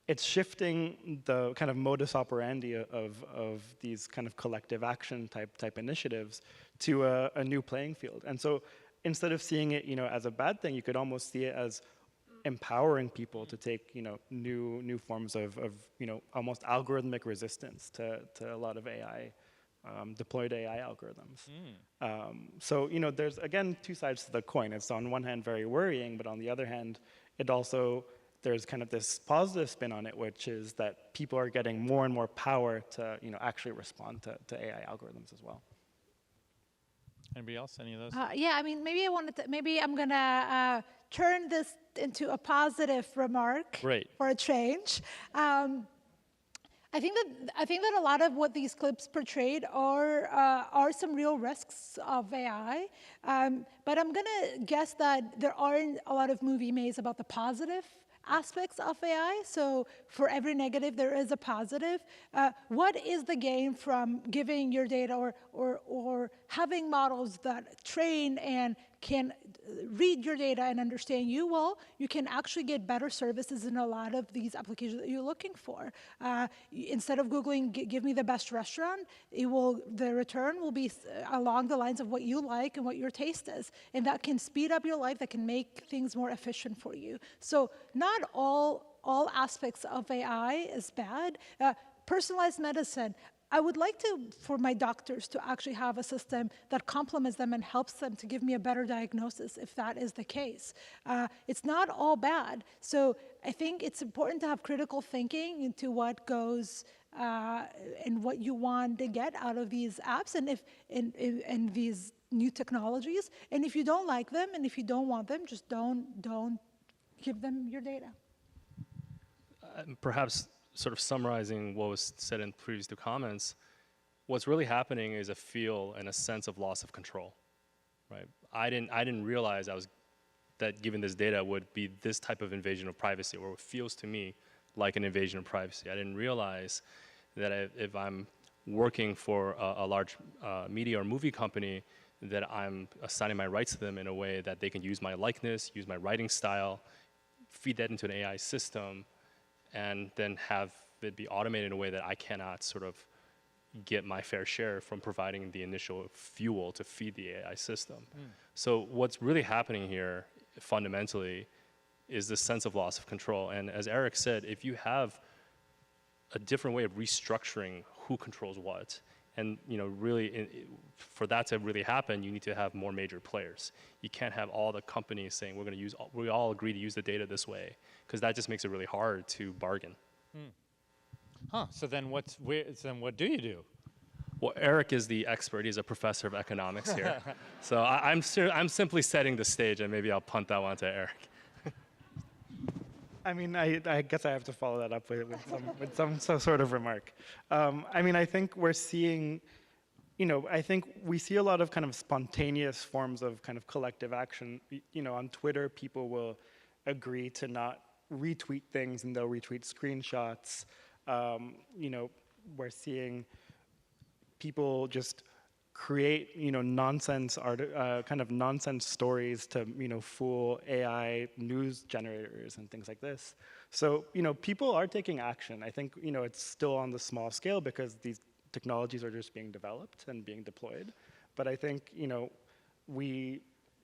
it's shifting the kind of modus operandi of these kind of collective action type initiatives to a new playing field. And so instead of seeing it as a bad thing, you could almost see it as empowering people to take new forms of almost algorithmic resistance to a lot of AI. Deployed AI algorithms. So there's again two sides to the coin. It's on one hand very worrying, but on the other hand, there's kind of this positive spin on it, which is that people are getting more and more power to actually respond to AI algorithms as well. Anybody else? Any of those? Yeah, I mean, maybe I'm gonna turn this into a positive remark for a change. I think that a lot of what these clips portrayed are some real risks of AI, but I'm gonna guess that there aren't a lot of movie maze about the positive aspects of AI. So for every negative, there is a positive. What is the gain from giving your data or having models that train and can read your data and understand you? Well, you can actually get better services in a lot of these applications that you're looking for. Instead of Googling, give me the best restaurant, the return will be along the lines of what you like and what your taste is. And that can speed up your life, that can make things more efficient for you. So not all aspects of AI is bad. Personalized medicine, I would like for my doctors to actually have a system that complements them and helps them to give me a better diagnosis if that is the case. It's not all bad. So I think it's important to have critical thinking into what goes and what you want to get out of these apps and these new technologies. And if you don't like them and if you don't want them, just don't give them your data. Perhaps sort of summarizing what was said in previous two comments, what's really happening is a feel and a sense of loss of control, right? I didn't realize that given this data would be this type of invasion of privacy, or it feels to me like an invasion of privacy. I didn't realize that if I'm working for a large media or movie company, that I'm assigning my rights to them in a way that they can use my likeness, use my writing style, feed that into an AI system, and then have it be automated in a way that I cannot sort of get my fair share from providing the initial fuel to feed the AI system. So what's really happening here fundamentally is this sense of loss of control. And as Eric said, if you have a different way of restructuring who controls what, and really for that to really happen, you need to have more major players. You can't have all the companies saying we all agree to use the data this way, because that just makes it really hard to bargain. So then what do you do? Well, Eric is the expert. He's a professor of economics here. So I'm simply setting the stage, and maybe I'll punt that one to Eric. I mean, I guess I have to follow that up with some sort of remark. I mean, I think we're seeing, I think we see a lot of kind of spontaneous forms of kind of collective action. On Twitter, people will agree to not retweet things, and they'll retweet screenshots. We're seeing people just create, nonsense kind of nonsense stories to, fool AI news generators and things like this. So, people are taking action. I think, it's still on the small scale because these technologies are just being developed and being deployed. But I think,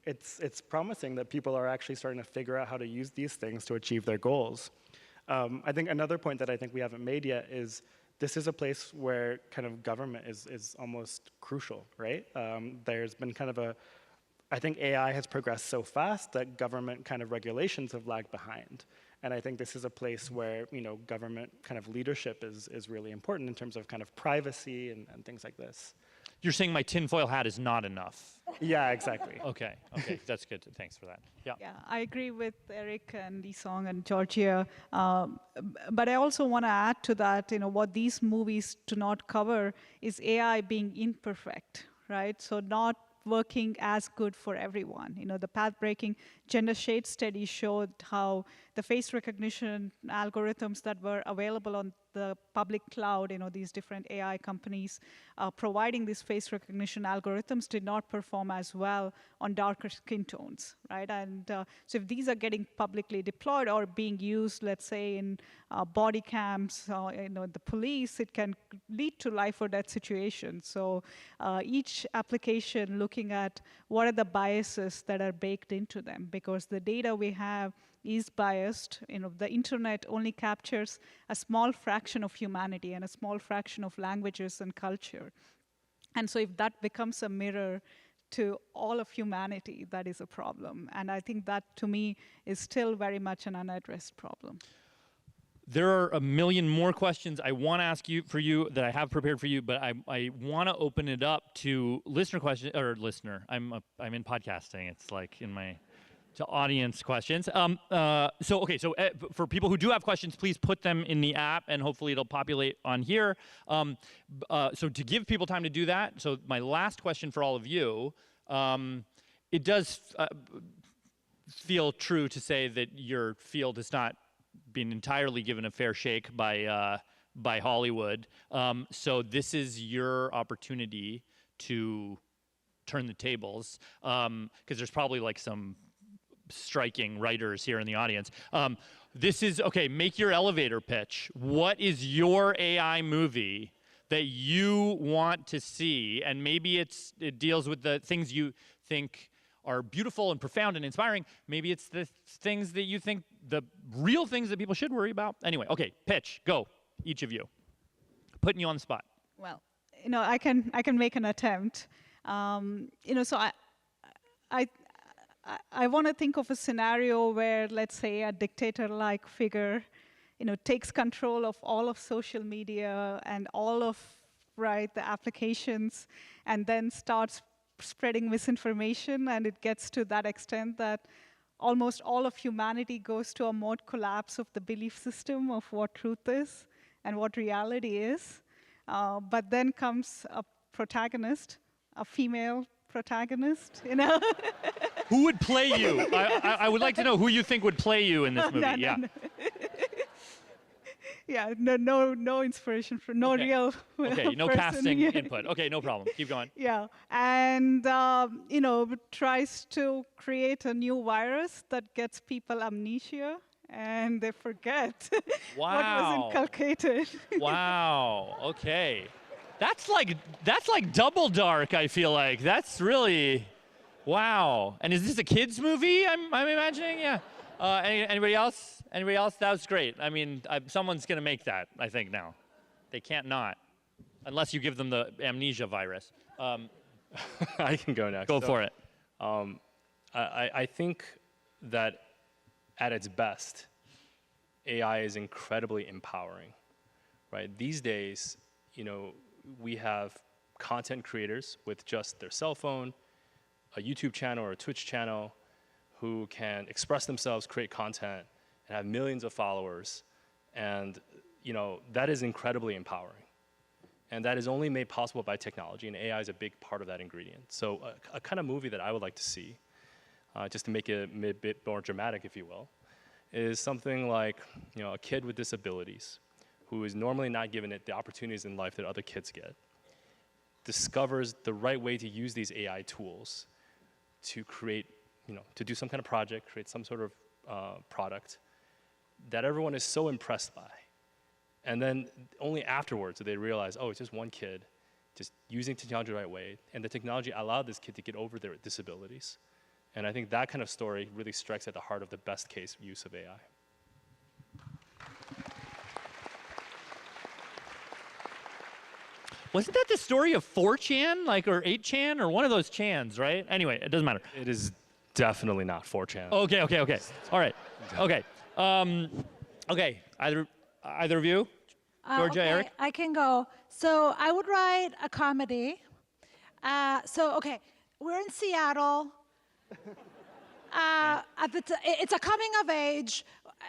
it's promising that people are actually starting to figure out how to use these things to achieve their goals. I think another point that I think we haven't made yet is this is a place where kind of government is almost crucial, right? There's been kind of I think AI has progressed so fast that government kind of regulations have lagged behind. And I think this is a place where, government kind of leadership is really important in terms of kind of privacy and things like this. You're saying my tinfoil hat is not enough. Yeah, exactly. Okay, that's good. Thanks for that. Yeah. Yeah, I agree with Eric and Lisong and Georgia. But I also want to add to that, what these movies do not cover is AI being imperfect, right? So not working as good for everyone. The path-breaking gender shade study showed how the face recognition algorithms that were available on the public cloud, these different AI companies providing these face recognition algorithms did not perform as well on darker skin tones, right? And so if these are getting publicly deployed or being used, let's say, in body cams, the police, it can lead to life or death situations. So each application looking at what are the biases that are baked into them, because the data we have is biased. The internet only captures a small fraction of humanity and a small fraction of languages and culture. And so if that becomes a mirror to all of humanity, that is a problem. And I think that, to me, is still very much an unaddressed problem. There are a million more questions I want to ask you that I have prepared for you, but I want to open it up to listener questions, I'm in podcasting. It's like in my to audience questions. So for people who do have questions, please put them in the app, and hopefully it'll populate on here. So to give people time to do that, so my last question for all of you, it does feel true to say that your field has not been entirely given a fair shake by Hollywood. So this is your opportunity to turn the tables, because there's probably like some striking writers here in the audience. This is, make your elevator pitch. What is your AI movie that you want to see? And maybe it deals with the things you think are beautiful and profound and inspiring. Maybe it's the things that you think, the real things that people should worry about. Anyway, pitch, go, each of you. Putting you on the spot. Well, I can make an attempt. So I want to think of a scenario where, let's say, a dictator-like figure, takes control of all of social media and all of, the applications, and then starts spreading misinformation, and it gets to that extent that almost all of humanity goes to a mode collapse of the belief system of what truth is and what reality is. But then comes a protagonist, a female protagonist, Who would play you? I would like to know who you think would play you in this movie. No. Yeah, no inspiration for real. No casting input. No problem. Keep going. Yeah, and tries to create a new virus that gets people amnesia, and they forget what was inculcated. Wow. Okay, that's like double dark. I feel like that's really. Wow. And is this a kids movie? I'm imagining. Yeah. Anybody else? Anybody else? That was great. I mean, someone's going to make that, I think, now. They can't not. Unless you give them the amnesia virus. I can go next. Go for it. I think that at its best, AI is incredibly empowering, right? These days, we have content creators with just their cell phone, a YouTube channel or a Twitch channel, who can express themselves, create content, and have millions of followers. And that is incredibly empowering. And that is only made possible by technology, and AI is a big part of that ingredient. So a kind of movie that I would like to see, just to make it a bit more dramatic, if you will, is something like a kid with disabilities who is normally not given the opportunities in life that other kids get, discovers the right way to use these AI tools to create, to do some kind of project, create some sort of product that everyone is so impressed by. And then only afterwards do they realize, it's just one kid just using technology the right way, and the technology allowed this kid to get over their disabilities. And I think that kind of story really strikes at the heart of the best case use of AI. Wasn't that the story of 4chan, like, or 8chan, or one of those chans, right? Anyway, it doesn't matter. It is definitely not 4chan. Okay. All right. Okay. Okay. Either of you, Georgia, okay, Eric. I can go. So I would write a comedy. Okay, we're in Seattle. It's a coming of age.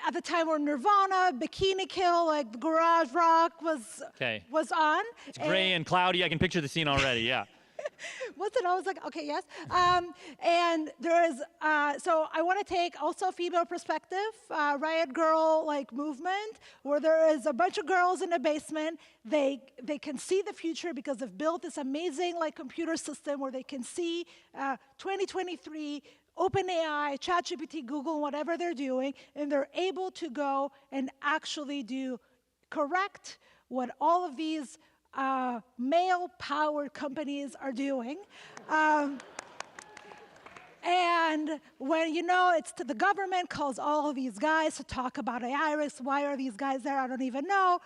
At the time where Nirvana, Bikini Kill, like the garage rock was on. It's gray and cloudy. I can picture the scene already. Yeah. What's it? I was like, okay, yes. And there is, so I want to take also a female perspective, riot girl like movement, where there is a bunch of girls in a basement. They can see the future because they've built this amazing like computer system where they can see 2023. OpenAI, ChatGPT, Google, whatever they're doing, and they're able to go and actually correct what all of these male-powered companies are doing. And when, it's to the government calls all of these guys to talk about AI risks, why are these guys there? I don't even know.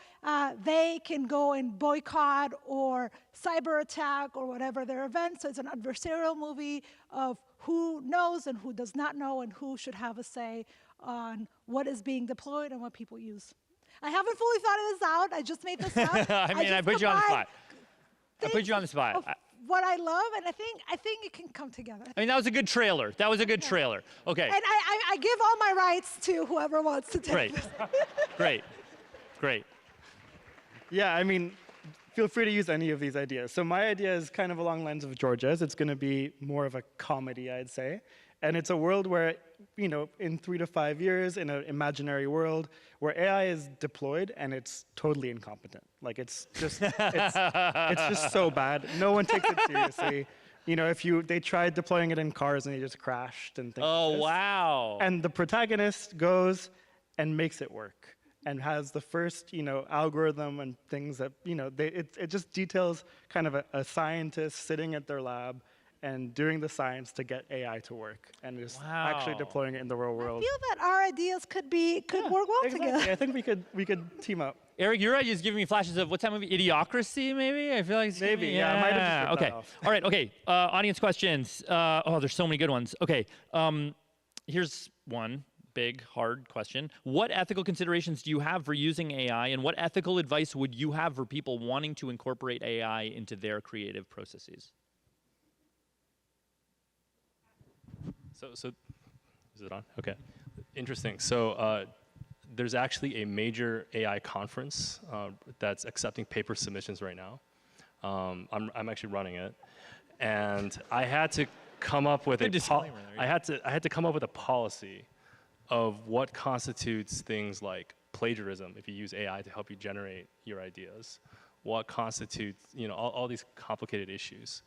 They can go and boycott or cyber attack or whatever their event. So it's an adversarial movie of who knows and who does not know and who should have a say on what is being deployed and what people use. I haven't fully thought of this out. I just made this up. I put you on the spot. I put you on the spot. What I love, and I think it can come together. I mean, that was a good trailer. Okay. And I give all my rights to whoever wants to take this. Great. Yeah, I mean, feel free to use any of these ideas. So my idea is kind of along the lines of Georgia's. It's going to be more of a comedy, I'd say. And it's a world where, in 3 to 5 years, in an imaginary world, where AI is deployed and it's totally incompetent. Like it's just so bad. No one takes it seriously. They tried deploying it in cars and they just crashed and things. Oh, like this. wow. And the protagonist goes and makes it work and has the first, algorithm and things that, it just details kind of a scientist sitting at their lab and doing the science to get AI to work, and just actually deploying it in the real world. I feel that our ideas could work well together. I think we could team up. Eric, your idea is giving me flashes of what's that movie? Idiocracy, maybe? I feel like it's maybe. Yeah, I might have just okay. All right. Okay. Audience questions. There's so many good ones. Okay. Here's one big, hard question. What ethical considerations do you have for using AI, and what ethical advice would you have for people wanting to incorporate AI into their creative processes? So is it on? Okay, interesting. So there's actually a major AI conference that's accepting paper submissions right now. I'm actually running it, and I had to come up with I had to come up with a policy of what constitutes things like plagiarism if you use AI to help you generate your ideas. What constitutes all these complicated issues,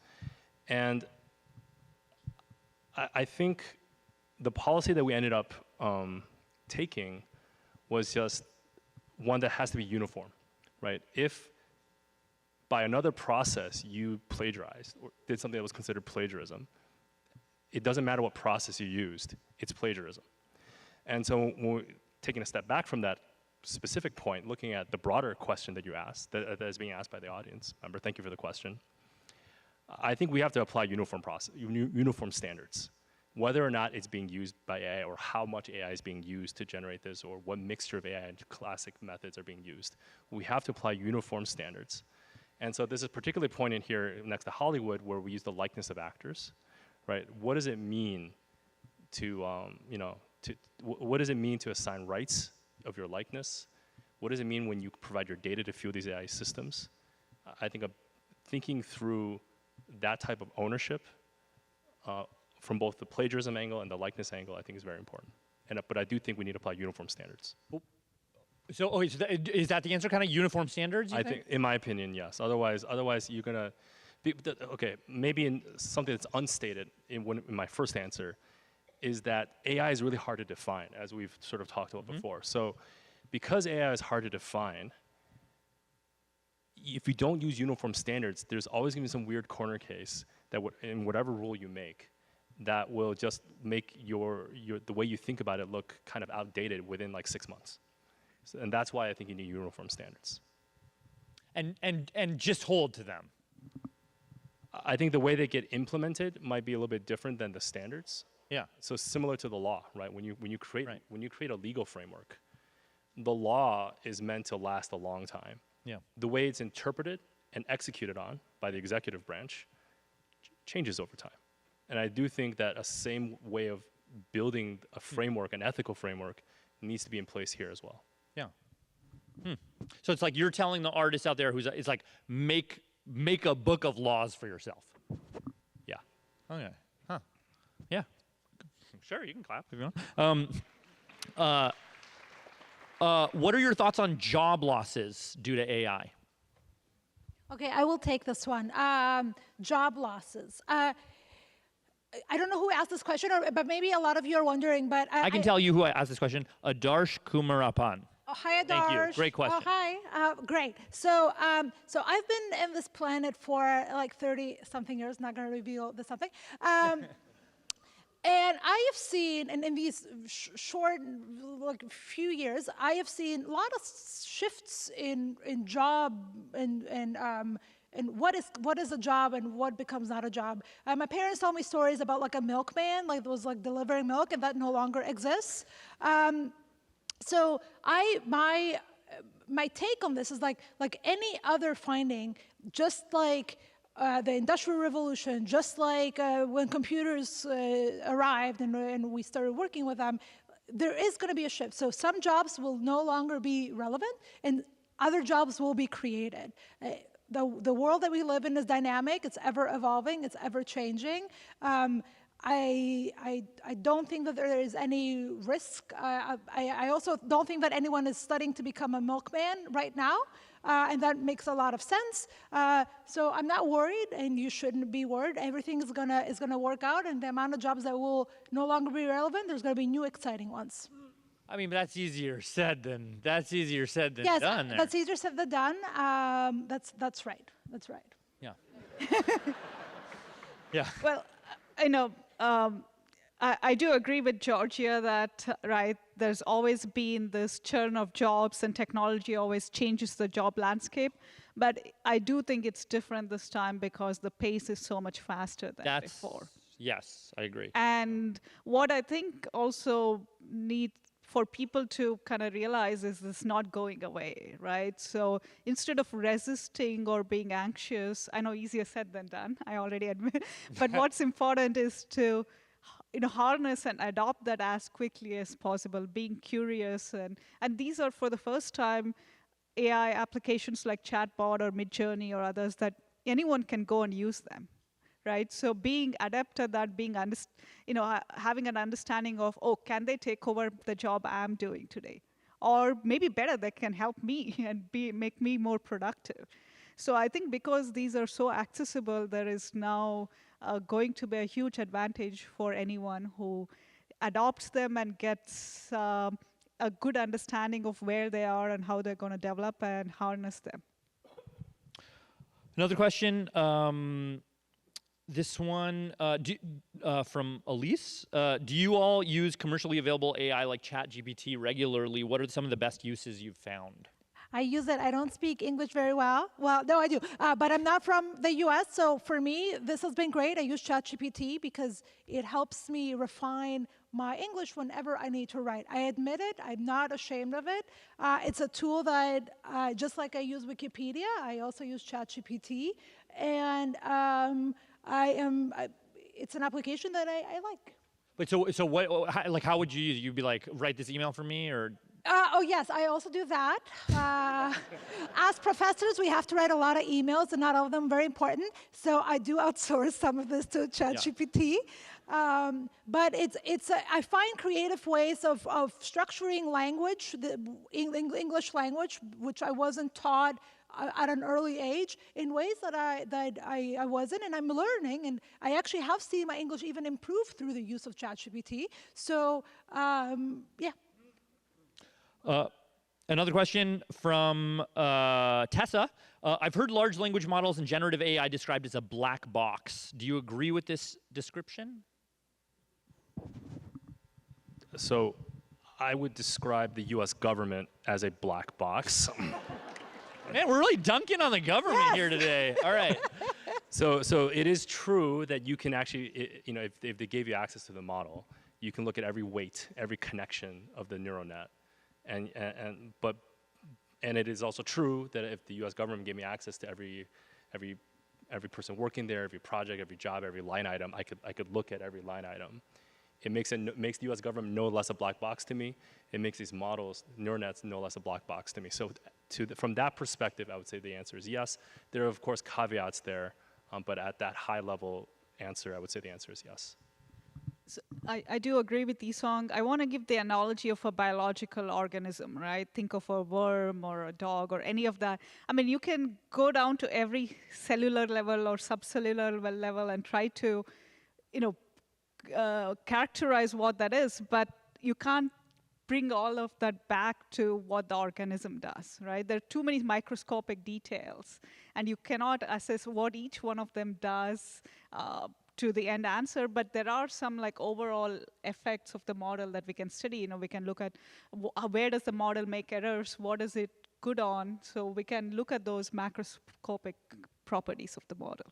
and I think the policy that we ended up taking was just one that has to be uniform, right? If by another process you plagiarized or did something that was considered plagiarism, it doesn't matter what process you used, it's plagiarism. And so when we're taking a step back from that specific point, looking at the broader question that you asked, that is being asked by the audience member, thank you for the question. I think we have to apply uniform standards, whether or not it's being used by AI or how much AI is being used to generate this or what mixture of AI and classic methods are being used. We have to apply uniform standards. And so this is particularly poignant here next to Hollywood where we use the likeness of actors, right? What does it mean to, what does it mean to assign rights of your likeness? What does it mean when you provide your data to fuel these AI systems? I think thinking through that type of ownership from both the plagiarism angle and the likeness angle, I think is very important. But I do think we need to apply uniform standards. So is that the answer, kind of uniform standards, you think? In my opinion, yes. Otherwise you're gonna, maybe in something that's unstated in my first answer is that AI is really hard to define, as we've sort of talked about before. So because AI is hard to define, if you don't use uniform standards, there's always gonna be some weird corner case that in whatever rule you make, that will just make the way you think about it look kind of outdated within like 6 months. And that's why I think you need uniform standards. and just hold to them? I think the way they get implemented might be a little bit different than the standards. Yeah. So similar to the law, right? When you create a legal framework, the law is meant to last a long time. Yeah. The way it's interpreted and executed on by the executive branch changes over time. And I do think that a same way of building a framework, an ethical framework, needs to be in place here as well. Yeah. So it's like you're telling the artist out there it's like make a book of laws for yourself. Yeah. Okay. Huh. Yeah. Sure, you can clap if you want. What are your thoughts on job losses due to AI? Okay, I will take this one. Job losses. I don't know who asked this question, but maybe a lot of you are wondering, but I can tell you who asked this question, Adarsh Kumarapan. Oh, hi, Adarsh. Thank you. Great question. Oh, hi. Great. So I've been in this planet for like 30-something years, not going to reveal the something. And I have seen, and in these short, like few years, I have seen a lot of shifts in job and what is a job and what becomes not a job. My parents told me stories about like a milkman, like those like delivering milk, and that no longer exists. So my take on this is like any other finding, just like the Industrial Revolution, just like when computers arrived and we started working with them, there is going to be a shift. So some jobs will no longer be relevant, and other jobs will be created. The world that we live in is dynamic. It's ever evolving. It's ever changing. I don't think that there is any risk. I also don't think that anyone is studying to become a milkman right now. And that makes a lot of sense. So I'm not worried, and you shouldn't be worried. Everything is gonna work out, and the amount of jobs that will no longer be relevant, there's gonna be new exciting ones. I mean, that's easier said than Yes, done. There. that's easier said than done. That's right. That's right. Yeah. Yeah. Well, I know. I do agree with Georgia that, right, there's always been this churn of jobs and technology always changes the job landscape. But I do think it's different this time because the pace is so much faster than before. Yes, I agree. And what I think also needs for people to kind of realize is this not going away, right? So instead of resisting or being anxious, I know easier said than done, I already admit, but what's important is to harness and adopt that as quickly as possible, being curious. And these are for the first time AI applications like Chatbot or Midjourney or others that anyone can go and use them, right? So being adept at that, having an understanding of, can they take over the job I'm doing today? Or maybe better, they can help me and make me more productive. So I think because these are so accessible, there is now going to be a huge advantage for anyone who adopts them and gets a good understanding of where they are and how they're going to develop and harness them. Another question. This one from Elise. Do you all use commercially available AI like ChatGPT regularly? What are some of the best uses you've found? I use it. I don't speak English very well. Well, no, I do. But I'm not from the US, so for me, this has been great. I use ChatGPT because it helps me refine my English whenever I need to write. I admit it. I'm not ashamed of it. It's a tool that, just like I use Wikipedia, I also use ChatGPT. And it's an application that I like. But so what? How would you use it? You'd be like, write this email for me, or? Oh, yes, I also do that. As professors, we have to write a lot of emails, and not all of them very important. So I do outsource some of this to ChatGPT. Yeah. But I find creative ways of structuring language, the English language, which I wasn't taught at an early age, in ways that I wasn't, and I'm learning. And I actually have seen my English even improve through the use of ChatGPT. So, yeah. Another question from Tessa. I've heard large language models and generative AI described as a black box. Do you agree with this description? So I would describe the US government as a black box. Man, we're really dunking on the government here today. All right. So it is true that you can actually, if they gave you access to the model, you can look at every weight, every connection of the neural net, and it is also true that if the U.S. government gave me access to every person working there, every project, every job, every line item, I could look at every line item. It makes the U.S. government no less a black box to me. It makes these models, neural nets, no less a black box to me. So from that perspective, I would say the answer is yes. There are, of course, caveats there, but at that high level answer, I would say the answer is yes. So I do agree with Isong. I want to give the analogy of a biological organism, right? Think of a worm or a dog or any of that. I mean, you can go down to every cellular level or subcellular level and try to, characterize what that is, but you can't bring all of that back to what the organism does, right? There are too many microscopic details, and you cannot assess what each one of them does to the end answer, but there are some overall effects of the model that we can study. We can look at where does the model make errors, what is it good on, so we can look at those macroscopic properties of the model.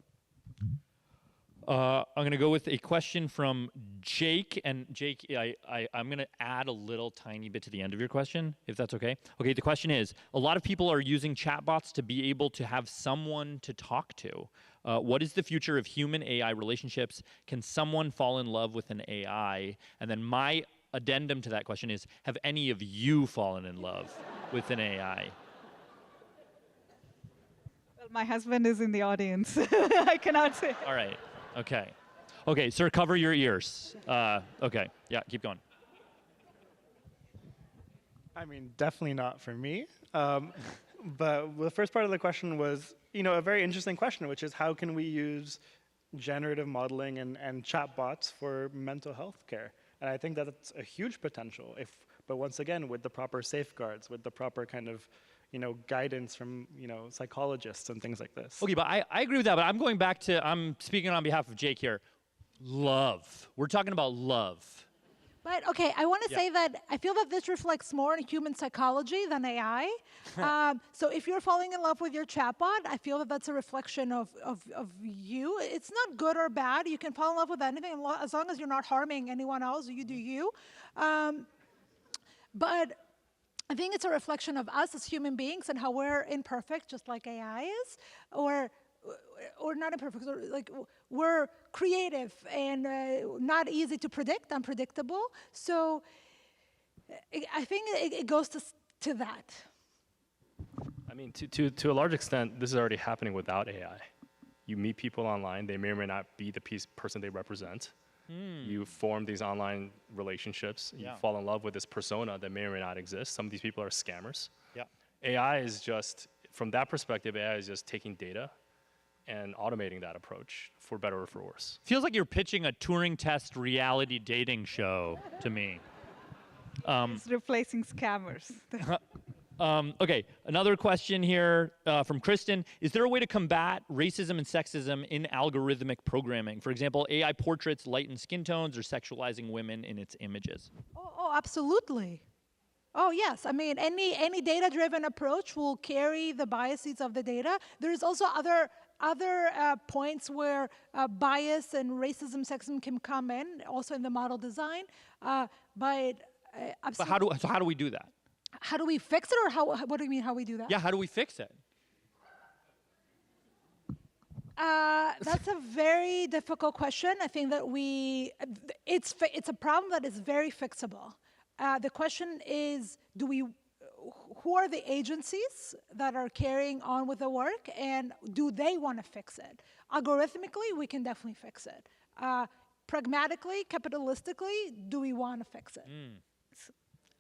I'm going to go with a question from Jake. And Jake, I'm going to add a little tiny bit to the end of your question, if that's okay. Okay, the question is, a lot of people are using chatbots to be able to have someone to talk to. What is the future of human-AI relationships? Can someone fall in love with an AI? And then my addendum to that question is, have any of you fallen in love with an AI? Well, my husband is in the audience. I cannot say. All right. Okay. Okay, sir, cover your ears. Okay, yeah, keep going. I mean, definitely not for me. But the first part of the question was, a very interesting question, which is how can we use generative modeling and chatbots for mental health care? And I think that it's a huge potential, but once again, with the proper safeguards, with the proper kind of guidance from, psychologists and things like this. Okay, but I agree with that, but I'm going back to, I'm speaking on behalf of Jake here. Love. We're talking about love. But okay, I want to say that I feel that this reflects more in human psychology than AI. So if you're falling in love with your chatbot, I feel that that's a reflection of you. It's not good or bad. You can fall in love with anything as long as you're not harming anyone else. You do you. But I think it's a reflection of us as human beings and how we're imperfect, just like AI is, or not imperfect, we're creative and not easy to predict, unpredictable. So I think it goes to that. I mean, to a large extent, this is already happening without AI. You meet people online, they may or may not be the person they represent. You form these online relationships. You fall in love with this persona that may or may not exist. Some of these people are scammers. Yeah. AI is just, from that perspective, AI is just taking data and automating that approach, for better or for worse. Feels like you're pitching a Turing test reality dating show to me. It's replacing scammers. Okay, another question here from Kristen. Is there a way to combat racism and sexism in algorithmic programming? For example, AI portraits lighten skin tones or sexualizing women in its images. Oh, absolutely. Oh, yes. I mean, any data-driven approach will carry the biases of the data. There's also other points where bias and racism, sexism can come in, also in the model design. But how do we do that? How do we fix it, or what do you mean, how we do that? Yeah, how do we fix it? That's a very difficult question. I think that it's a problem that is very fixable. The question is, who are the agencies that are carrying on with the work, and do they want to fix it? Algorithmically, we can definitely fix it. Pragmatically, capitalistically, do we want to fix it?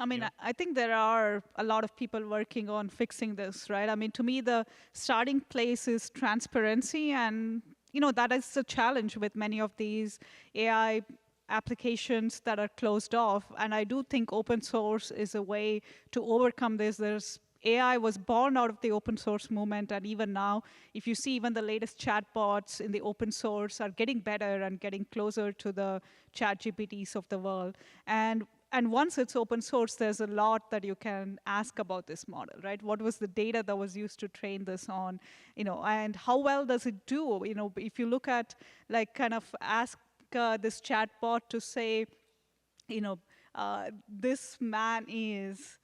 I mean, I think there are a lot of people working on fixing this, right? I mean, to me, the starting place is transparency, and that is a challenge with many of these AI applications that are closed off. And I do think open source is a way to overcome this. AI was born out of the open source movement, and even now, if you see even the latest chatbots in the open source are getting better and getting closer to the ChatGPTs of the world. And and once it's open source, there's a lot that you can ask about this model, right? What was the data that was used to train this on, and how well does it do? If you look at, like, kind of ask this chatbot to say, this man is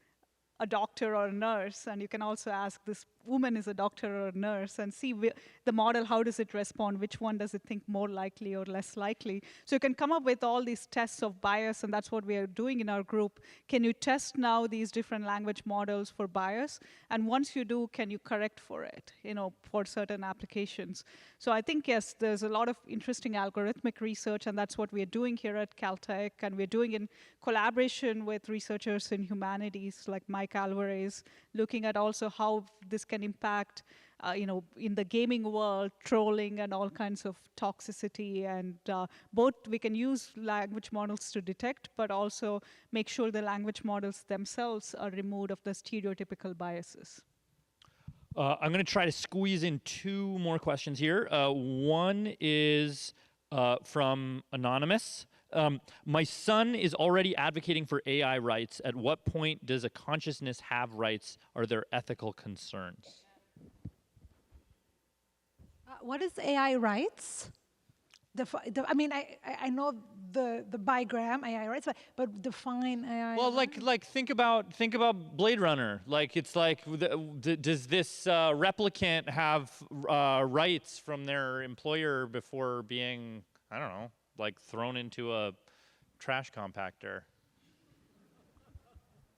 a doctor or a nurse, and you can also ask this woman is a doctor or a nurse, and see the model, how does it respond, which one does it think more likely or less likely. So you can come up with all these tests of bias, and that's what we are doing in our group. Can you test now these different language models for bias? And once you do, can you correct for it, for certain applications? So I think, yes, there's a lot of interesting algorithmic research, and that's what we're doing here at Caltech, and we're doing in collaboration with researchers in humanities like Mike Alvarez, looking at also how this can impact, in the gaming world, trolling and all kinds of toxicity. And both we can use language models to detect, but also make sure the language models themselves are removed of the stereotypical biases. I'm going to try to squeeze in 2 more questions here. One is from Anonymous. My son is already advocating for AI rights. At what point does a consciousness have rights? Are there ethical concerns? What is AI rights? I mean, I know the bigram AI rights, but define AI. Well, like think about Blade Runner. Like, it's like, does this replicant have rights from their employer before being, I don't know, like thrown into a trash compactor?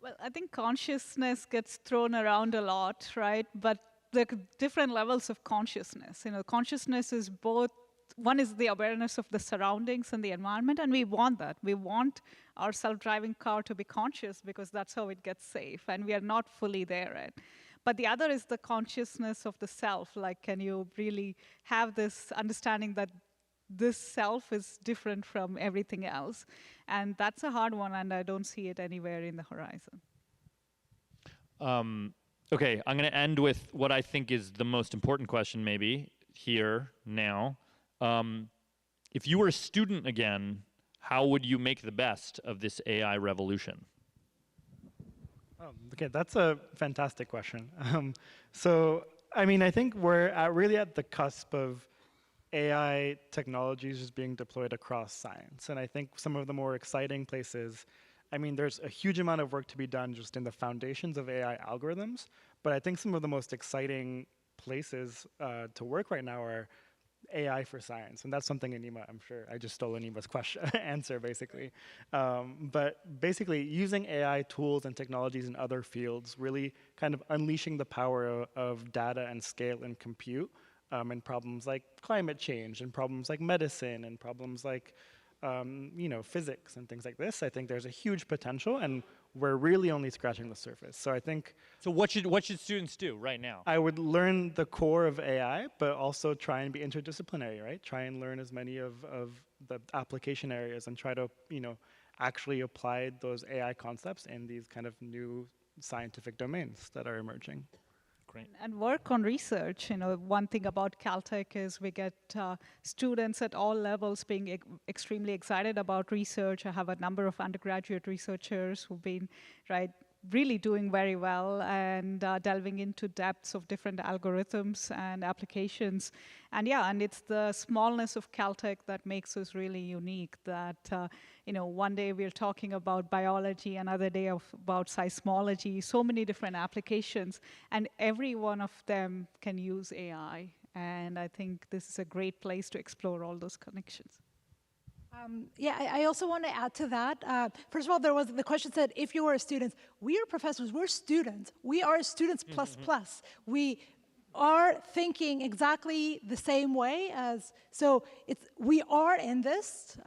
Well, I think consciousness gets thrown around a lot, right? But there are different levels of consciousness. Consciousness is both, one is the awareness of the surroundings and the environment, and we want that. We want our self-driving car to be conscious because that's how it gets safe, and we are not fully there yet. But the other is the consciousness of the self. Like, can you really have this understanding that this self is different from everything else? And that's a hard one, and I don't see it anywhere in the horizon. Okay, I'm going to end with what I think is the most important question maybe here now. If you were a student again, how would you make the best of this AI revolution? Okay, that's a fantastic question. So, I mean, I think we're really at the cusp of AI technologies is being deployed across science. And I think some of the more exciting places, I mean, there's a huge amount of work to be done just in the foundations of AI algorithms, but I think some of the most exciting places to work right now are AI for science. And that's something Anima, I'm sure, I just stole Anima's question answer, basically. But basically, using AI tools and technologies in other fields, really kind of unleashing the power of data and scale and compute, and problems like climate change, and problems like medicine, and problems like physics and things like this. I think there's a huge potential, and we're really only scratching the surface. So I think. So what should students do right now? I would learn the core of AI, but also try and be interdisciplinary, right? Try and learn as many of the application areas, and try to actually apply those AI concepts in these kind of new scientific domains that are emerging. Great. And work on research. One thing about Caltech is we get students at all levels being extremely excited about research. I have a number of undergraduate researchers who've been really doing very well and delving into depths of different algorithms and applications. And and it's the smallness of Caltech that makes us really unique, that one day we're talking about biology, another day about seismology, so many different applications, and every one of them can use AI. And I think this is a great place to explore all those connections. I also want to add to that. First of all, there was the question said, if you were a student, we are professors, we're students. We are students plus plus. We are thinking exactly the same way as, so we are in this,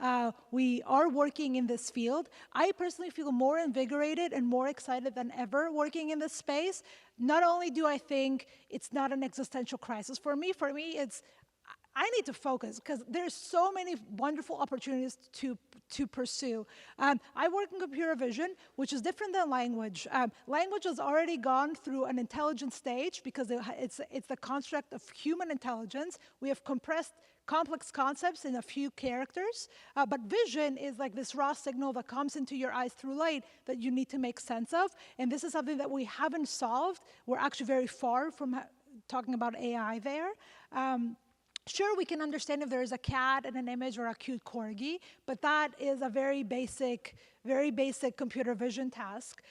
we are working in this field. I personally feel more invigorated and more excited than ever working in this space. Not only do I think it's not an existential crisis for me it's, I need to focus because there's so many wonderful opportunities to pursue. I work in computer vision, which is different than language. Language has already gone through an intelligence stage because it's the construct of human intelligence. We have compressed complex concepts in a few characters, but vision is like this raw signal that comes into your eyes through light that you need to make sense of, and this is something that we haven't solved. We're actually very far from talking about AI there. Sure, we can understand if there is a cat and an image or a cute corgi, but that is a very basic computer vision task.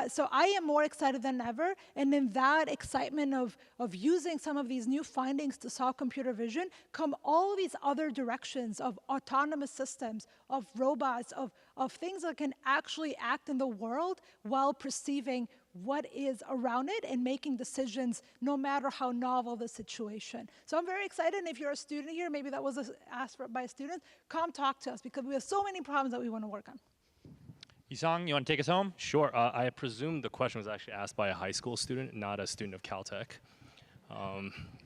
So I am more excited than ever, and in that excitement of using some of these new findings to solve computer vision come all these other directions of autonomous systems, of robots, of things that can actually act in the world while perceiving what is around it and making decisions no matter how novel the situation. So I'm very excited, and if you're a student here, maybe that was asked for by a student, come talk to us because we have so many problems that we want to work on. Yisong, you want to take us home? Sure. I presume the question was actually asked by a high school student, not a student of Caltech,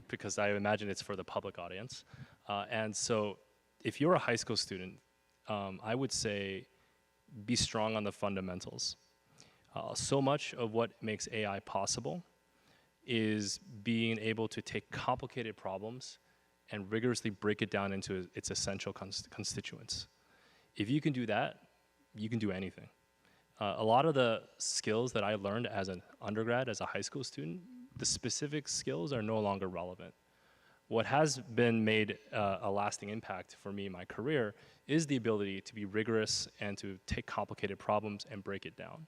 because I imagine it's for the public audience. And so if you're a high school student, I would say be strong on the fundamentals. So much of what makes AI possible is being able to take complicated problems and rigorously break it down into its essential constituents. If you can do that, you can do anything. A lot of the skills that I learned as an undergrad, as a high school student, the specific skills are no longer relevant. What has been made a lasting impact for me in my career is the ability to be rigorous and to take complicated problems and break it down.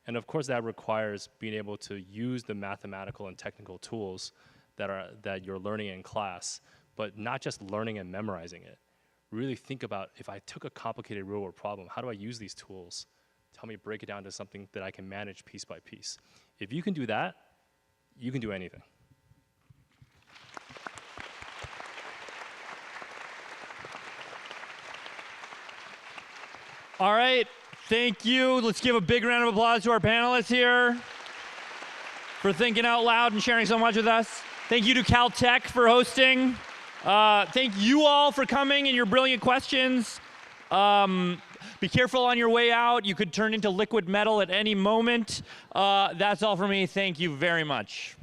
And of course, that requires being able to use the mathematical and technical tools that you're learning in class, but not just learning and memorizing it. Really think about, if I took a complicated real-world problem, how do I use these tools to help me break it down to something that I can manage piece by piece? If you can do that, you can do anything. All right, thank you. Let's give a big round of applause to our panelists here for thinking out loud and sharing so much with us. Thank you to Caltech for hosting. Thank you all for coming and your brilliant questions. Be careful on your way out. You could turn into liquid metal at any moment. That's all for me. Thank you very much.